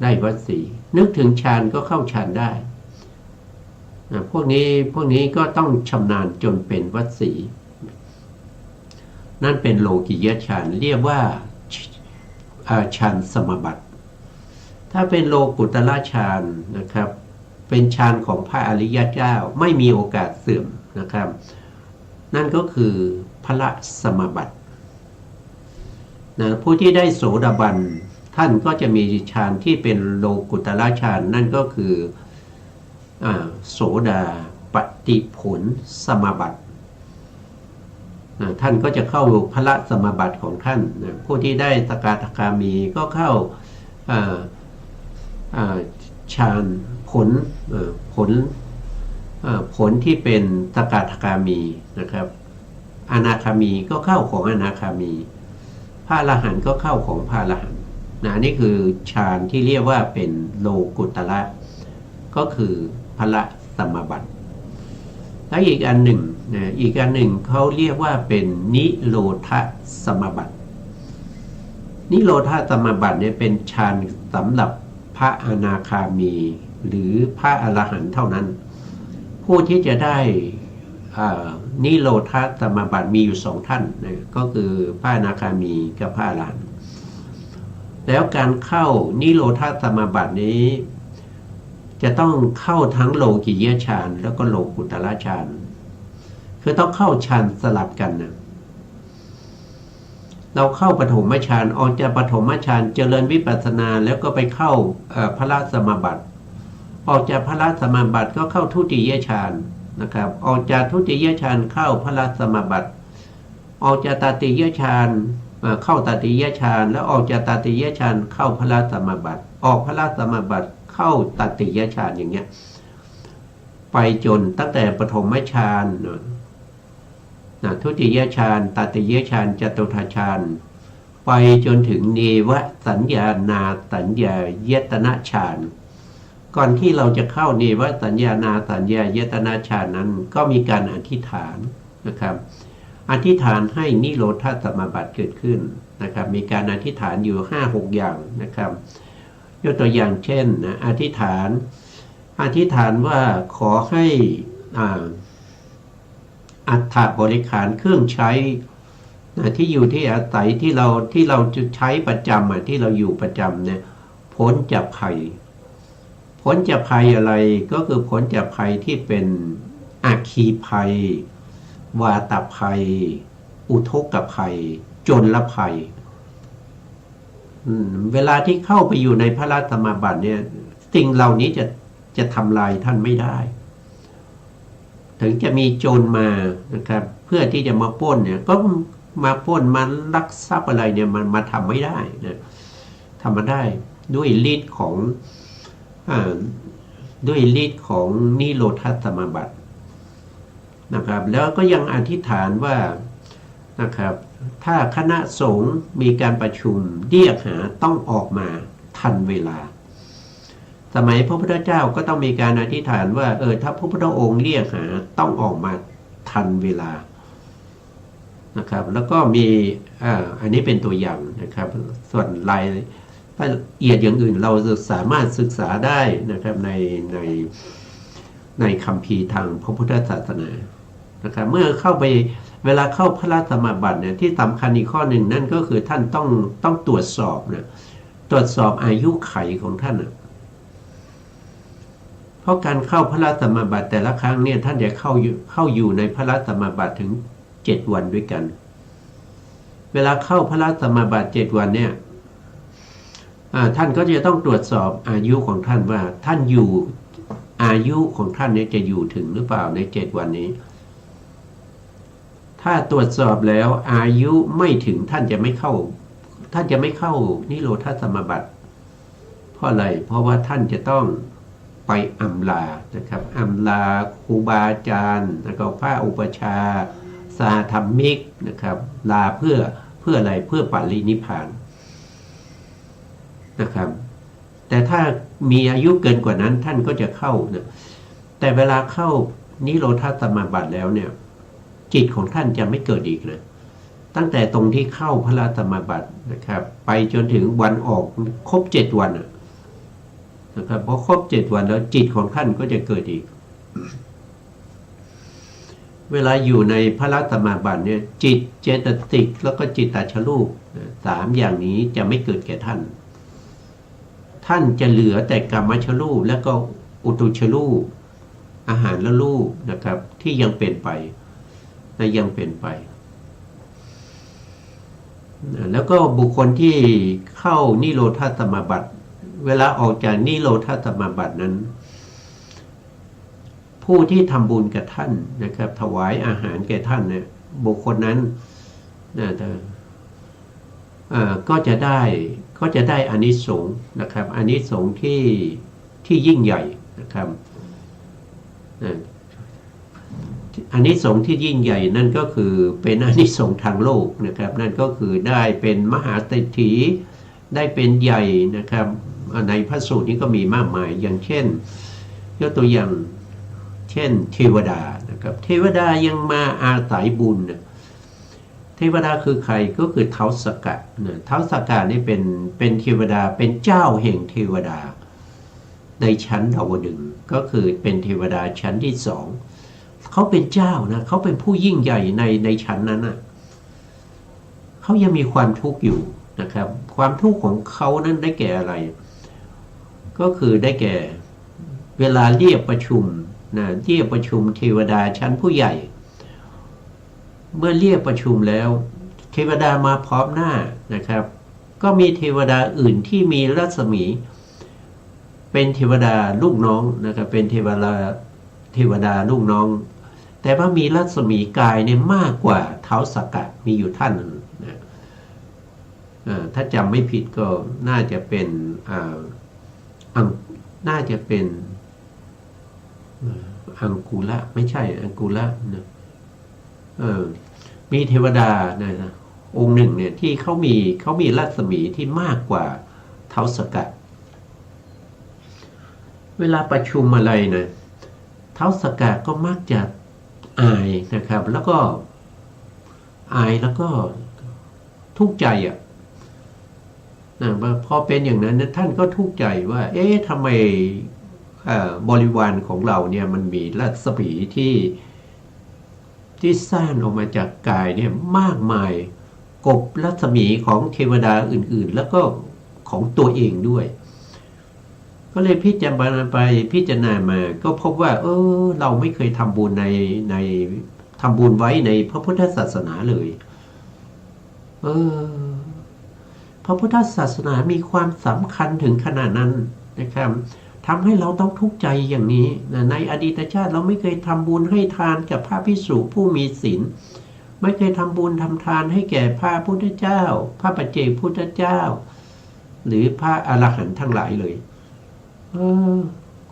ได้วสีนึกถึงฌานก็เข้าฌานได้พวกนี้ก็ต้องชำนาญจนเป็นวสีนั่นเป็นโลกิยฌานเรียกว่าฌานสมบัติถ้าเป็นโลกุตละฌานนะครับเป็นฌานของพระอริยเจ้าไม่มีโอกาสเสื่อมนะครับนั่นก็คือพระสมบัตินะผู้ที่ได้โสดาบันท่านก็จะมีฌานที่เป็นโลกุตละฌานนั่นก็คือโสดาปฏิผลสมบัติท่านก็จะเข้าพระสมบัติของท่านผู้ที่ได้สกทาคามีก็เข้าฌานผลที่เป็นสกทาคามีนะครับอนาคามีก็เข้าของอนาคามีพระอรหันต์ก็เข้าของพระอรหันต์นี่คือฌานที่เรียกว่าเป็นโลกุตละก็คือพระสมบัติแล้วอีกอันหนึ่งเขาเรียกว่าเป็นนิโรธสมบัตินิโรธสมบัติเนี่ยเป็นฌานสำหรับพระอนาคามีหรือพระอรหันต์เท่านั้นผู้ที่จะได้นิโรธสมบัติมีอยู่สองท่านนะก็คือพระอนาคามีกับพระอรหันต์แล้วการเข้านิโรธสมบัตินี้จะต้องเข้าทั้งโลกิยฌานแล้วก็โลกุตละฌานคือต้องเข้าฌานสลับกันนะเราเข้าปฐมฌานออกจากปฐมฌานเจริญวิปัสสนาแล้วก็ไปเข้าพระสมบัติออกจากพระสมบัติก็เข้าทุติยฌานนะครับออกจากทุติยฌานเข้าพระสมบัติออกจากตติยฌานเข้าตติยฌานแล้วออกจากตติยฌานเข้าพระสมบัติออกพระสมบัติเข้าตติยฌานอย่างเงี้ยไปจนตั้งแต่ปฐมฌานทุติยฌานตติยฌานจตุตฌานไปจนถึงเนวสัญญานาสัญญายตนะฌานก่อนที่เราจะเข้าเนวสัญญานาสัญญายตนะฌานนั้นก็มีการอธิษฐานนะครับ อธิษฐานให้นิโรธาสมาบัติเกิดขึ้นนะครับมีการอธิษฐานอยู่5-6อย่างนะครับยกตัวอย่างเช่นนะอธิษฐานว่าขอให้อัฐบริขารเครื่องใช้ที่อยู่ที่อาศัยที่เราจะใช้ประจำที่เราอยู่ประจำเนี่ยพ้นจากภัยอะไรก็คือพ้นจากภัยที่เป็นอัคคีภัยวาตภัยอุทกภัยจลภัยเวลาที่เข้าไปอยู่ในพระราชสมาบัติเนี่ยสิ่งเหล่านี้จะทำลายท่านไม่ได้ถึงจะมีโจรมานะครับเพื่อที่จะมาปล้นเนี่ยก็มาปล้นมาลักทรัพย์อะไรเนี่ยมันมาทำไม่ได้นะทำมาได้ด้วยฤทธิ์ของนิโรธาสมาบัตินะครับแล้วก็ยังอธิษฐานว่านะครับถ้าคณะสงฆ์มีการประชุมเรียกหาต้องออกมาทันเวลาสมัยพระพุทธเจ้าก็ต้องมีการอธิษฐานว่าถ้าพระพุทธองค์เรียกหาต้องออกมาทันเวลานะครับแล้วก็มีอันนี้เป็นตัวอย่างนะครับส่วนรายละเอียดอย่างอื่นเราจะสามารถศึกษาได้นะครับในคัมภีร์ทางพระพุทธศาสนานะครับเมื่อเข้าไปเวลาเข้าพระราชสมาบัติเนี่ยที่สำคัญอีกข้อหนึ่งนั่นก็คือท่านต้องตรวจสอบนะตรวจสอบอายุไขของท่านนะเพราะการเข้าพระราชสมาบัติแต่ละครั้งเนี่ยท่านจะเข้าอยู่ในพระราชสมาบัติถึง7 วันด้วยกันเวลาเข้าพระราชสมาบัติ7 วันเนี่ยท่านก็จะต้องตรวจสอบอายุของท่านว่าท่านอยู่อายุของท่านเนี่ยจะอยู่ถึงหรือเปล่าใน7 วันนี้ถ้าตรวจสอบแล้วอายุไม่ถึงท่านจะไม่เข้านิโรธาสมาบัติเพราะอะไรเพราะว่าท่านจะต้องไปอำลานะครับอำลาครูบาอาจารย์แล้วก็พระอุปัชฌาย์สาธรรมิกนะครับลาเพื่ออะไรเพื่อปรินิพพานนะครับแต่ถ้ามีอายุเกินกว่านั้นท่านก็จะเข้านะแต่เวลาเข้านิโรธาสมาบัติแล้วเนี่ยจิตของท่านจะไม่เกิดอีกนะตั้งแต่ตรงที่เข้าพระราชสมาบัตินะครับไปจนถึงวันออกครบ7 วันนะครับพอครบ7 วันแล้วจิตของท่านก็จะเกิดอีกเวลาอยู่ในพระราชสมาบัติเนี่ยจิตเจตสิกแล้วก็จิตตชรูป3 อย่างนี้จะไม่เกิดแก่ท่านจะเหลือแต่กามชรูปและก็อุตุชรูปอาหารและรูปนะครับที่ยังเป็นไปแล้วก็บุคคลที่เข้านิโรธาสมาบัติเวลาออกจากนิโรธาสมาบัตินั้นผู้ที่ทำบุญกับท่านนะครับถวายอาหารแก่ท่านเนี่ยบุคคลนั้นก็จะได้อานิสงส์นะครับอานิสงส์ที่ยิ่งใหญ่นะครับอานิสงส์ที่ยิ่งใหญ่นั่นก็คือเป็นอานิสงส์ทางโลกนะครับนั่นก็คือได้เป็นมหาเศรษฐีได้เป็นใหญ่นะครับในพระสูตรนี้ก็มีมากมายอย่างเช่นยกตัวอย่างเช่นเทวดานะครับเทวดายังมาอาศัยบุญเทวดาคือใครก็คือท้าวสักกะท้าวสักกะนี่เป็นเทวดาเป็นเจ้าแห่งเทวดาในชั้นดาวดึงส์ก็คือเป็นเทวดาชั้นที่2เขาเป็นเจ้านะเขาเป็นผู้ยิ่งใหญ่ในชั้นนั้นนะเขายังมีความทุกข์อยู่นะครับความทุกข์ของเขานั้นได้แก่อะไรก็คือได้แก่เวลาเรียกประชุมเรียกประชุมเทวดาชั้นผู้ใหญ่เมื่อเรียกประชุมแล้วเทวดามาพร้อมหน้านะครับก็มีเทวดาอื่นที่มีรัศมีเป็นเทวดาลูกน้องนะครับเป็นเทวดาลูกน้องแต่ว่ามีรัศมีกายเนี่ยมากกว่าท้าวสักกะมีอยู่ท่านนึงนะถ้าจำไม่ผิดก็น่าจะเป็นอังกูละไม่ใช่อังกูละนะมีเทวดานะองค์หนึ่งเนี่ยที่เขามีรัศมีที่มากกว่าท้าวสักกะเวลาประชุมอะไรนะท้าวสักกะก็มักจะอายนะครับแล้วก็ อายแล้วก็ทุกข์ใจพอเป็นอย่างนั้นท่านก็ทุกข์ใจว่าเอ๊ะทำไมบริวารของเราเนี่ยมันมีรัศมีที่สร้างออกมาจากกายเนี่ยมากมายกบรัศมีของเทวดาอื่นๆแล้วก็ของตัวเองด้วยก็เลยพิจารณาไปพิจารณามาก็พบว่าเราไม่เคยทำบุญในทำบุญไว้ในพระพุทธศาสนาเลยพระพุทธศาสนามีความสำคัญถึงขนาดนั้นนะครับทำให้เราต้องทุกข์ใจอย่างนี้ในอดีตชาติเราไม่เคยทำบุญให้ทานกับพระภิกษุผู้มีศีลไม่เคยทำบุญทำทานให้แก่พระพุทธเจ้าพระปัจเจกพุทธเจ้าหรือพระอรหันต์ทั้งหลายเลย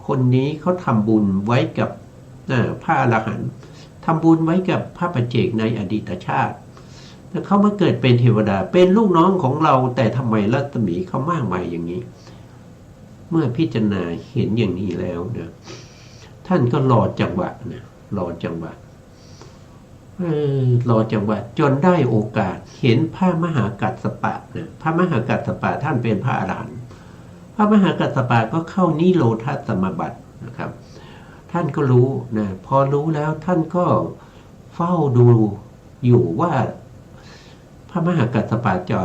คนนี้เขาทำบุญไว้กับพระอรหันต์ทำบุญไว้กับพระปัจเจกในอดีตชาติแล้วเขามาเกิดเป็นเทวดาเป็นลูกน้องของเราแต่ทำไมรัศมีเขามากมายอย่างนี้เมื่อพิจารณาเห็นอย่างนี้แล้วนะท่านก็รอจังหวะนะรอจังหวะจนได้โอกาสเห็นพระมหากัสสปะนะพระมหากัสสปะท่านเป็นพระอรหันต์พระมหากัสสปะก็เข้านิโรธสมาบัตินะครับท่านก็รู้นะพอรู้แล้วท่านก็เฝ้าดูอยู่ว่าพระมหากัสสปะจะ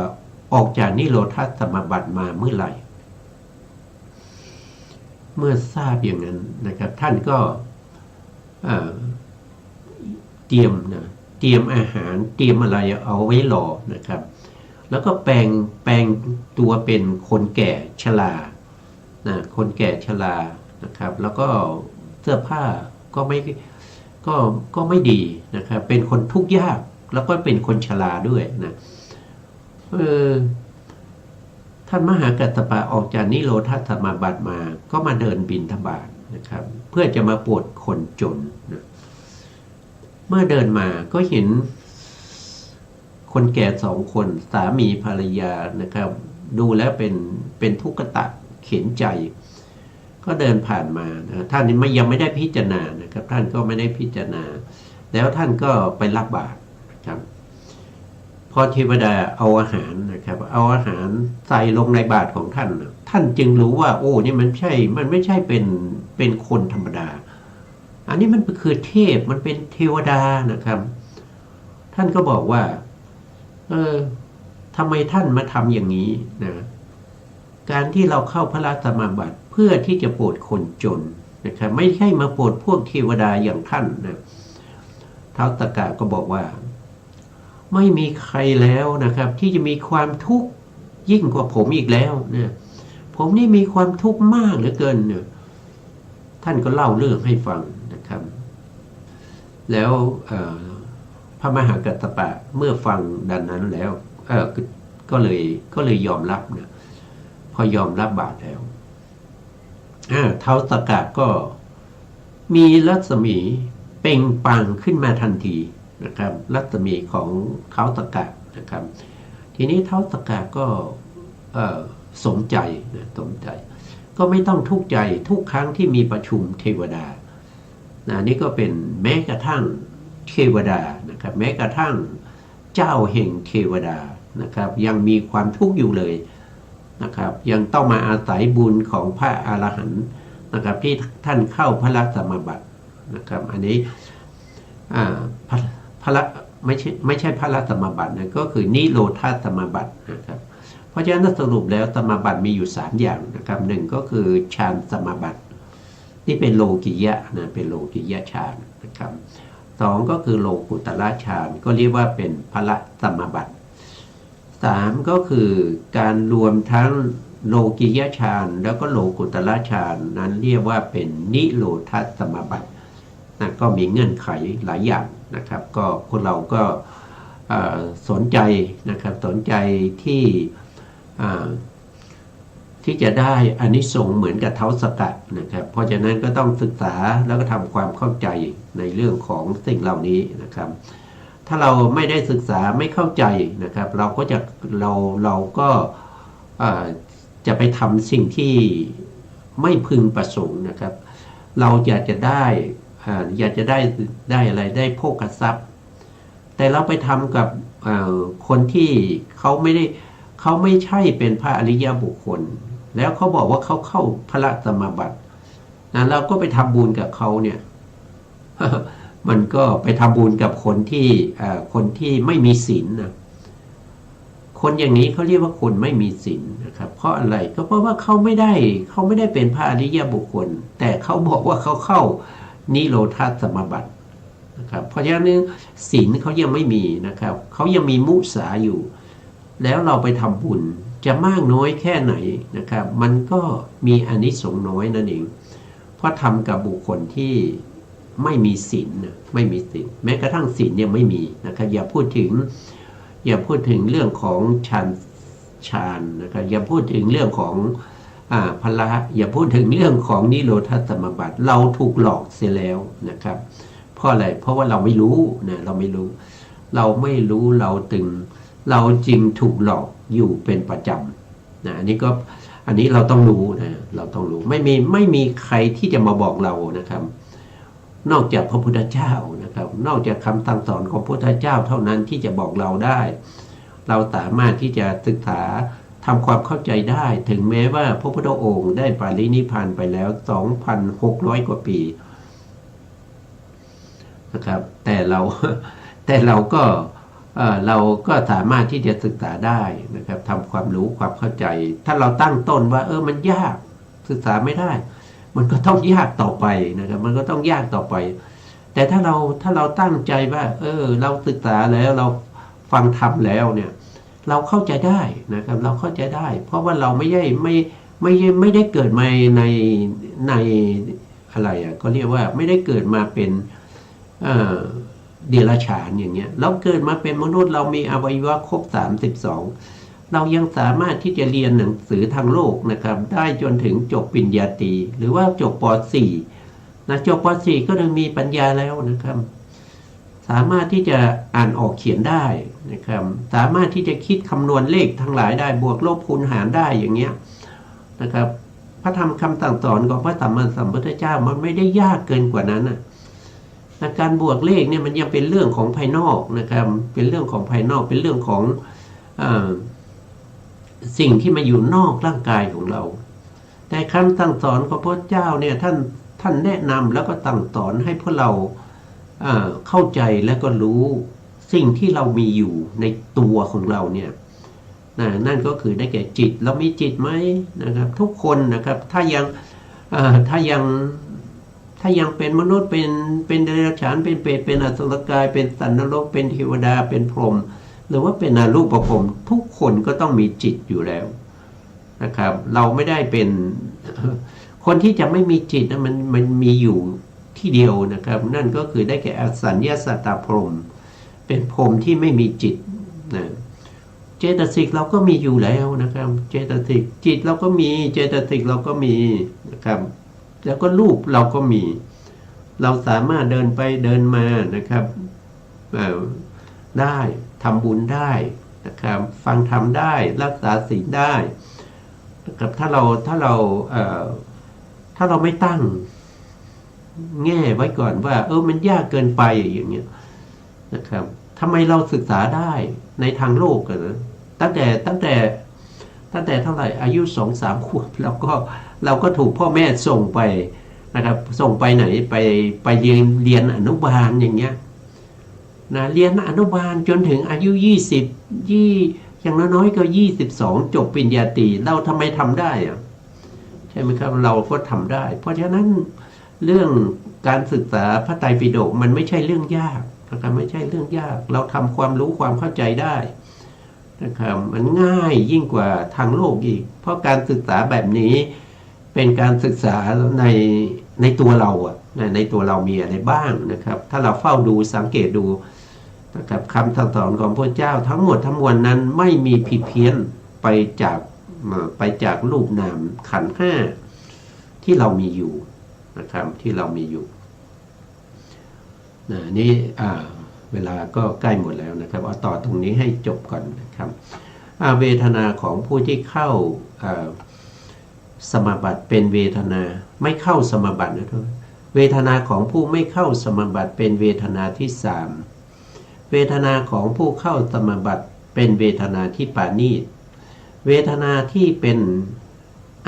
ออกจากนิโรธสมาบัติมาเมื่อไหร่เมื่อทราบอย่างนั้นนะครับท่านก็เตรียมอาหารเตรียมอะไรเอาไว้รอนะครับแล้วก็แปลงตัวเป็นคนแก่ชราคนแก่ชรานะครับแล้วก็เสื้อผ้าก็ไม่ดีนะครับเป็นคนทุกข์ยากแล้วก็เป็นคนชราด้วยนะท่านมหากัสสปะออกจากนิโรธสมาบัติมาก็มาเดินบิณฑบาตนะครับเพื่อจะมาโปรดคนจนนะเมื่อเดินมาก็เห็นคนแก่2 คนสามีภรรยานะครับดูแล้วเป็นทุกขตะเข็นใจก็เดินผ่านมานะท่านยังไม่ได้พิจารณานะครับท่านก็ไม่ได้พิจารณาแล้วท่านก็ไปรับบาตรนะครับพอเทวดาเอาอาหารนะครับเอาอาหารใส่ลงในบาตรของท่านท่านจึงรู้ว่าโอ้นี่มันไม่ใช่เป็นคนธรรมดาอันนี้มันคือเทพมันเป็นเทวดานะครับท่านก็บอกว่าทำไมท่านมาทำอย่างนี้นะการที่เราเข้าพระสมาบัติเพื่อที่จะโปรดคนจนนะครับไม่ใช่มาโปรดพวกเทวดาอย่างท่านนะท้าวตกะก็บอกว่าไม่มีใครแล้วนะครับที่จะมีความทุกข์ยิ่งกว่าผมอีกแล้วนะผมนี่มีความทุกข์มากเหลือเกินเนี่ยท่านก็เล่าเรื่องให้ฟังนะครับแล้วพระมหากัสสปะเมื่อฟังดังนั้นแล้วก็เลยยอมรับนะพอยอมรับบาตรแล้วท้าวตกะก็มีรัศมีเปล่งปลั่งขึ้นมาทันทีนะครับรัศมีของท้าวตกะนะครับทีนี้ท้าวตกะก็สมใจนะสมใจก็ไม่ต้องทุกข์ใจทุกครั้งที่มีประชุมเทวดานี่ก็เป็นแม้กระทั่งเทวดานะครับแม้กระทั่งเจ้าแห่งเทวดานะครับยังมีความทุกข์อยู่เลยนะครับยังต้องมาอาศัยบุญของพระอรหันต์นะครับที่ท่านเข้าพระสมาบัตินะครับอันนี้ไม่ใช่พระสมาบัตินะก็คือนิโรธสมาบัตินะครับเพราะฉะนั้นสรุปแล้วสมาบัติมีอยู่3อย่างนะครับ1ก็คือฌานสมาบัติที่เป็นโลกิยะนะเป็นโลกิยะฌานนะครับ2ก็คือโลกุตระฌานก็เรียกว่าเป็นพระสมาบัติ3ก็คือการรวมทั้งโลกิยะฌานแล้วก็โลกุตระฌานนั้นเรียกว่าเป็นนิโรธสมาบัตินะก็มีเงื่อนไขหลายอย่างนะครับก็พวกเราก็สนใจนะครับสนใจที่จะได้อานิสงส์เหมือนกับท้าวสกัดนะครับเพราะฉะนั้นก็ต้องศึกษาแล้วก็ทำความเข้าใจในเรื่องของสิ่งเหล่านี้นะครับถ้าเราไม่ได้ศึกษาไม่เข้าใจนะครับเราก็จะไปทำสิ่งที่ไม่พึงประสงค์นะครับเราอยากจะได้อะไรได้โภคทรัพย์ แต่เราไปทำกับคนที่เขาไม่ใช่เป็นพระอริยบุคคล แล้วเขาบอกว่าเขาเข้าพระสมาบัตินะเราก็ไปทำบุญกับเขาเนี่ย มันก็ไปทำบุญกับคนที่ไม่มีศีลนะคนอย่างนี้เขาเรียกว่าคนไม่มีศีลนะครับ เพราะอะไรก็เพราะว่าเขาไม่ได้เป็นพระอริยบุคคล แต่เขาบอกว่าเขาเข้านิโรธาสมาบัตินะครับ เพราะฉะนั้นศีลเขายังไม่มีนะครับเขายังมีมุสาอยู่ แล้วเราไปทำบุญจะมากน้อยแค่ไหนนะครับ มันก็มีอานิสงส์น้อยนั่นเองเพราะทำกับบุคคลที่ไม่มีศีลไม่มีศีลแม้กระทั่งศีลยังไม่มีนะครับอย่าพูดถึงเรื่องของฌานนะครับอย่าพูดถึงเรื่องของพละอย่าพูดถึงเรื่องของนิโรธาสมาบัติเราถูกหลอกเสียแล้วนะครับเพราะอะไรเพราะว่าเราไม่รู้นะเราไม่รู้เราจึงถูกหลอกอยู่เป็นประจำนะอันนี้เราต้องรู้นะเราต้องรู้ไม่มีใครที่จะมาบอกเรานะครับนอกจากพระพุทธเจ้านะครับนอกจากคำสั่งสอนของพระพุทธเจ้าเท่านั้นที่จะบอกเราได้เราสามารถที่จะศึกษาทำความเข้าใจได้ถึงแม้ว่าพระพุทธองค์ได้ปรินิพพานไปแล้ว 2,600 กว่าปีนะครับแต่เราก็สามารถที่จะศึกษาได้นะครับทำความรู้ความเข้าใจถ้าเราตั้งต้นว่ามันยากศึกษาไม่ได้มันก็ต้องยากต่อไปนะครับมันก็ต้องยากต่อไปแต่ถ้าเราตั้งใจว่าเราศึกษาแล้วเราฟังธรรมแล้วเนี่ยเราเข้าใจได้นะครับเราเข้าใจได้ เพราะว่าเราไม่ได้เกิดมาในอะไรก็เรียกว่าไม่ได้เกิดมาเป็นเดรัจฉานอย่างเงี้ยเราเกิดมาเป็นมนุษย์เรามีอวัยวะครบ32เรายังสามารถที่จะเรียนหนังสือทางโลกนะครับได้จนถึงจบปริญญาตรีหรือว่าจบป .4 นะจบป .4 ก็ยังมีปัญญาแล้วนะครับสามารถที่จะอ่านออกเขียนได้นะครับสามารถที่จะคิดคำนวณเลขทั้งหลายได้บวกลบคูณหารได้อย่างเงี้ยนะครับพระธรรมคำสั่งสอนของพระสัมมาสัมพุทธเจ้ามันไม่ได้ยากเกินกว่านั้นนะการบวกเลขเนี่ยมันยังเป็นเรื่องของภายนอกนะครับเป็นเรื่องของภายนอกเป็นเรื่องของสิ่งที่มาอยู่นอกร่างกายของเราแต่คำสั่งสอนของพระเจ้าเนี่ยท่านแนะนำแล้วก็สั่งสอนให้พวกเราเข้าใจและก็รู้สิ่งที่เรามีอยู่ในตัวของเราเนี่ยนั่นก็คือได้แก่จิตเรามีจิตไหมนะครับทุกคนนะครับถ้ายังเป็นมนุษย์เป็นเดรัจฉานเป็นเปรตเป็นอสุรกายเป็นสัตว์นรกเป็นเทวดาเป็นพรหมหรือว่าเป็นอรูปพรหมทุกคนก็ต้องมีจิตอยู่แล้วนะครับเราไม่ได้เป็นคนที่จะไม่มีจิตนะมันมีอยู่ที่เดียวนะครับนั่นก็คือได้แก่อสัญญาสัตตพรหมเป็นพรหมที่ไม่มีจิตนะเจตสิกเราก็มีอยู่แล้วนะครับเจตสิกจิตเราก็มีเจตสิกเราก็มีนะครับแล้วก็รูปเราก็มีเราสามารถเดินไปเดินมานะครับได้ทำบุญได้นะครับฟังธรรมได้รักษาศีลได้นะครับถ้าเราไม่ตั้งแง่ไว้ก่อนว่ามันยากเกินไปอย่างเงี้ยนะครับทำไมเราศึกษาได้ในทางโลกกันนะตั้งแต่เท่าไหร่อายุ 2-3 ขวบเราก็ถูกพ่อแม่ส่งไปนะครับส่งไปไหนไปเรียนอนุบาลอย่างเงี้ยนะเรียนอนุบาลจนถึงอายุอย่างน้อยๆก็22จบปริญญาตรีเราทำไมทำได้ใช่ไหมครับเราก็ทำได้เพราะฉะนั้นเรื่องการศึกษาพระไตรปิฎกมันไม่ใช่เรื่องยากนะครับไม่ใช่เรื่องยากเราทำความรู้ความเข้าใจได้นะครับมันง่ายยิ่งกว่าทางโลกอีกเพราะการศึกษาแบบนี้เป็นการศึกษาในตัวเราในตัวเรามีอะไรบ้างนะครับถ้าเราเฝ้าดูสังเกตดูนะครับคำสั่งสอนของพระเจ้าทั้งหมดทั้งมวลนั้นไม่มีผิดเพี้ยนไปจากรูปนามขันธ์ห้าที่เรามีอยู่นะครับที่เรามีอยู่นี่เวลาก็ใกล้หมดแล้วนะครับเอาต่อตรงนี้ให้จบก่อนนะครับเวทนาของผู้ที่เข้าสมาบัติเป็นเวทนาไม่เข้าสมาบัตินะทุกเวทนาของผู้ไม่เข้าสมาบัติเป็นเวทนาที่3 เวทนาของผู้เข้าสมาบัติเป็นเวทนาที่ปราณีตเวทนาที่เป็น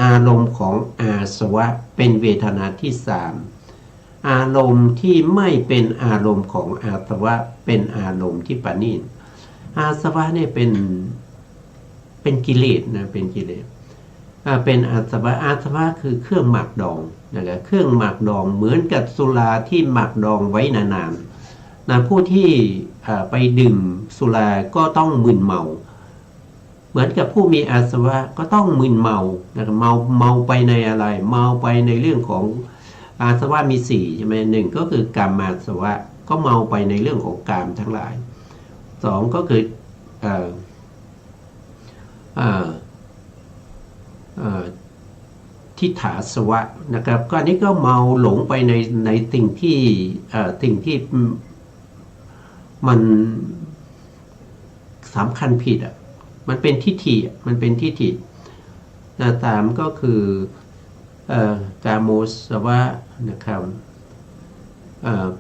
อารมณ์ของอาสวะเป็นเวทนาที่สามอารมณ์ที่ไม่เป็นอารมณ์ของอาสวะเป็นอารมณ์ที่ปราณีตอาสวะเนี่ยเป็นกิเลสนะเป็นกิเลสเป็นอาสวะคือเครื่องหมักดองนะครับเครื่องหมักดองเหมือนกับสุราที่หมักดองไว้นานๆนะผู้ที่ไปดื่มสุราก็ต้องมึนเมาเหมือนกับผู้มีอาสวะก็ต้องมึนเมานะครับเมาไปในอะไรเมาไปในเรื่องของอาสวะมีสี่ใช่ไหมหนึ่งก็คือกามอาสวะก็เมาไปในเรื่องของกามทั้งหลายสองก็คือทิฏฐาสวะนะครับก็อันนี้ก็เมาหลงไปในสิ่งที่มันสำคัญผิดมันเป็นทิฏฐิมันเป็นทิฏฐิตามก็คือกามโมสวะนะครับ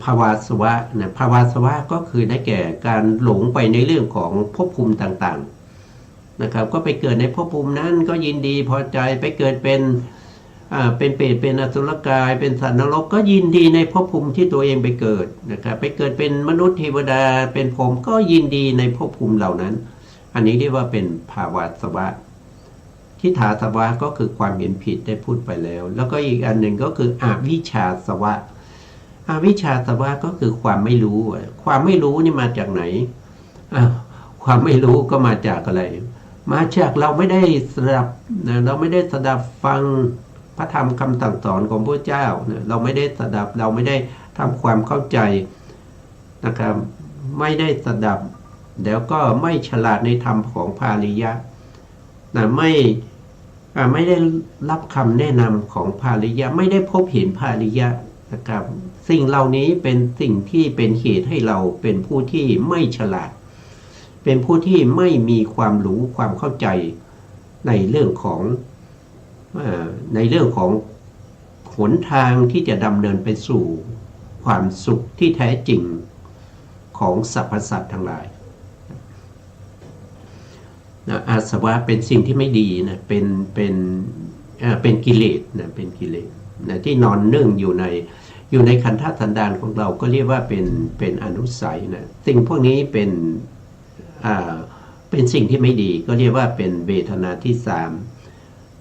ภาวาสวะนะภาวาสวะก็คือได้แก่การหลงไปในเรื่องของภพภูมิต่างๆนะครับก็ไปเกิดในภพภูมินั้นก็ยินดีพอใจไปเกิดเป็นเปรตเป็นอสุรกายเป็นสัตว์นรกก็ยินดีในภพภูมิที่ตัวเองไปเกิดนะครับไปเกิดเป็นมนุษย์เทวดาเป็นพรหมก็ยินดีในภพภูมิเหล่านั้นอันนี้เรียกว่าเป็นภาวาสวะทิฏฐาสวะก็คือความเห็นผิดได้พูดไปแล้วแล้วก็อีกอันหนึ่งก็คืออวิชชาสวะอวิชชาสวะก็คือความไม่รู้ความไม่รู้นี่มาจากไหนความไม่รู้ก็มาจากอะไรมาจากเราไม่ได้สดับเราไม่ได้สดับฟังพระธรรมคำสั่งสอนของพระเจ้าเราไม่ได้สดับเราไม่ได้ทำความเข้าใจนะครับไม่ได้สดับแล้วก็ไม่ฉลาดในธรรมของพาริยะไม่ได้รับคำแนะนำของพาริยะไม่ได้พบเห็นพาริยะนะครับสิ่งเหล่านี้เป็นสิ่งที่เป็นเหตุให้เราเป็นผู้ที่ไม่ฉลาดเป็นผู้ที่ไม่มีความรู้ความเข้าใจในเรื่องของหนทางที่จะดำเนินไปสู่ความสุขที่แท้จริงของสรรพสัตว์ทั้งหลายอาสวะเป็นสิ่งที่ไม่ดีนะเป็นกิเลสนะเป็นกิเลสนะที่นอนเนื่องอยู่ในขันธสันดานของเราก็เรียกว่าเป็นอนุสัยนะสิ่งพวกนี้เป็นสิ่งที่ไม่ดีก็เรียกว่าเป็นเวทนาที่สาม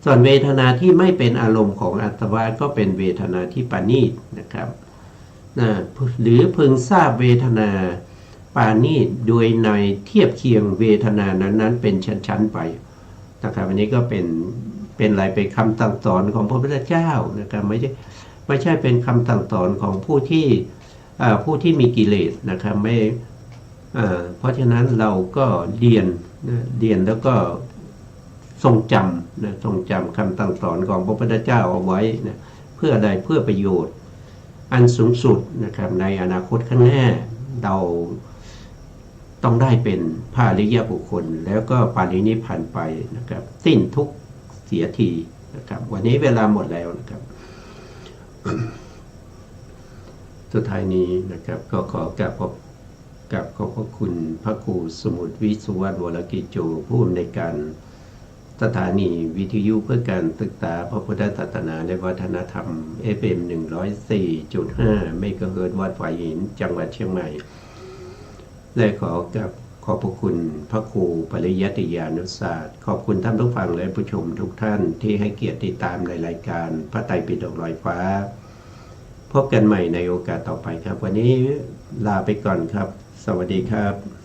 ส่วนเวทนาที่ไม่เป็นอารมณ์ของอาสวะก็เป็นเวทนาที่ปราณีตนะครับหรือพึงทราบเวทนาปราณีตโดยในเทียบเคียงเวทนานั้นเป็นชั้นๆไปนะครับอันนี้ก็เป็นอะไรเป็นคำสั่งสอนของพระพุทธเจ้านะครับไม่ใช่เป็นคำสั่งสอนของผู้ที่มีกิเลสนะครับไม่เพราะฉะนั้นเราก็เรียนแล้วก็ทรงจำคำสั่งสอนของพระพุทธเจ้าเอาไว้นะเพื่อใดเพื่อประโยชน์อันสูงสุดนะครับในอนาคตข้างหน้าเราต้องได้เป็นพระอริยบุคคลแล้วก็ปรินิพพานไปนะครับสิ้นทุกข์เสียทีนะครับวันนี้เวลาหมดแล้วนะครับสุดท้ายนี้นะครับก็ขอกราบขอบพระคุณพระครูสมุทรวิสุวรรณวรกิจโจผู้อำนวยการสถานีวิทยุเพื่อการศึกษาพระพุทธศาสนาและวัฒนธรรม FM 104.5 เมกะเฮิรตซ์วัดฝายหินจังหวัดเชียงใหม่และขอบพระคุณพระครูปริยัติยานุศาสตร์ขอบคุณท่านผู้ฟังและผู้ชมทุกท่านที่ให้เกียรติติดตามในรายการพระไตรปิฎกลอยฟ้าพบกันใหม่ในโอกาสต่อไปครับวันนี้ลาไปก่อนครับสวัสดีครับ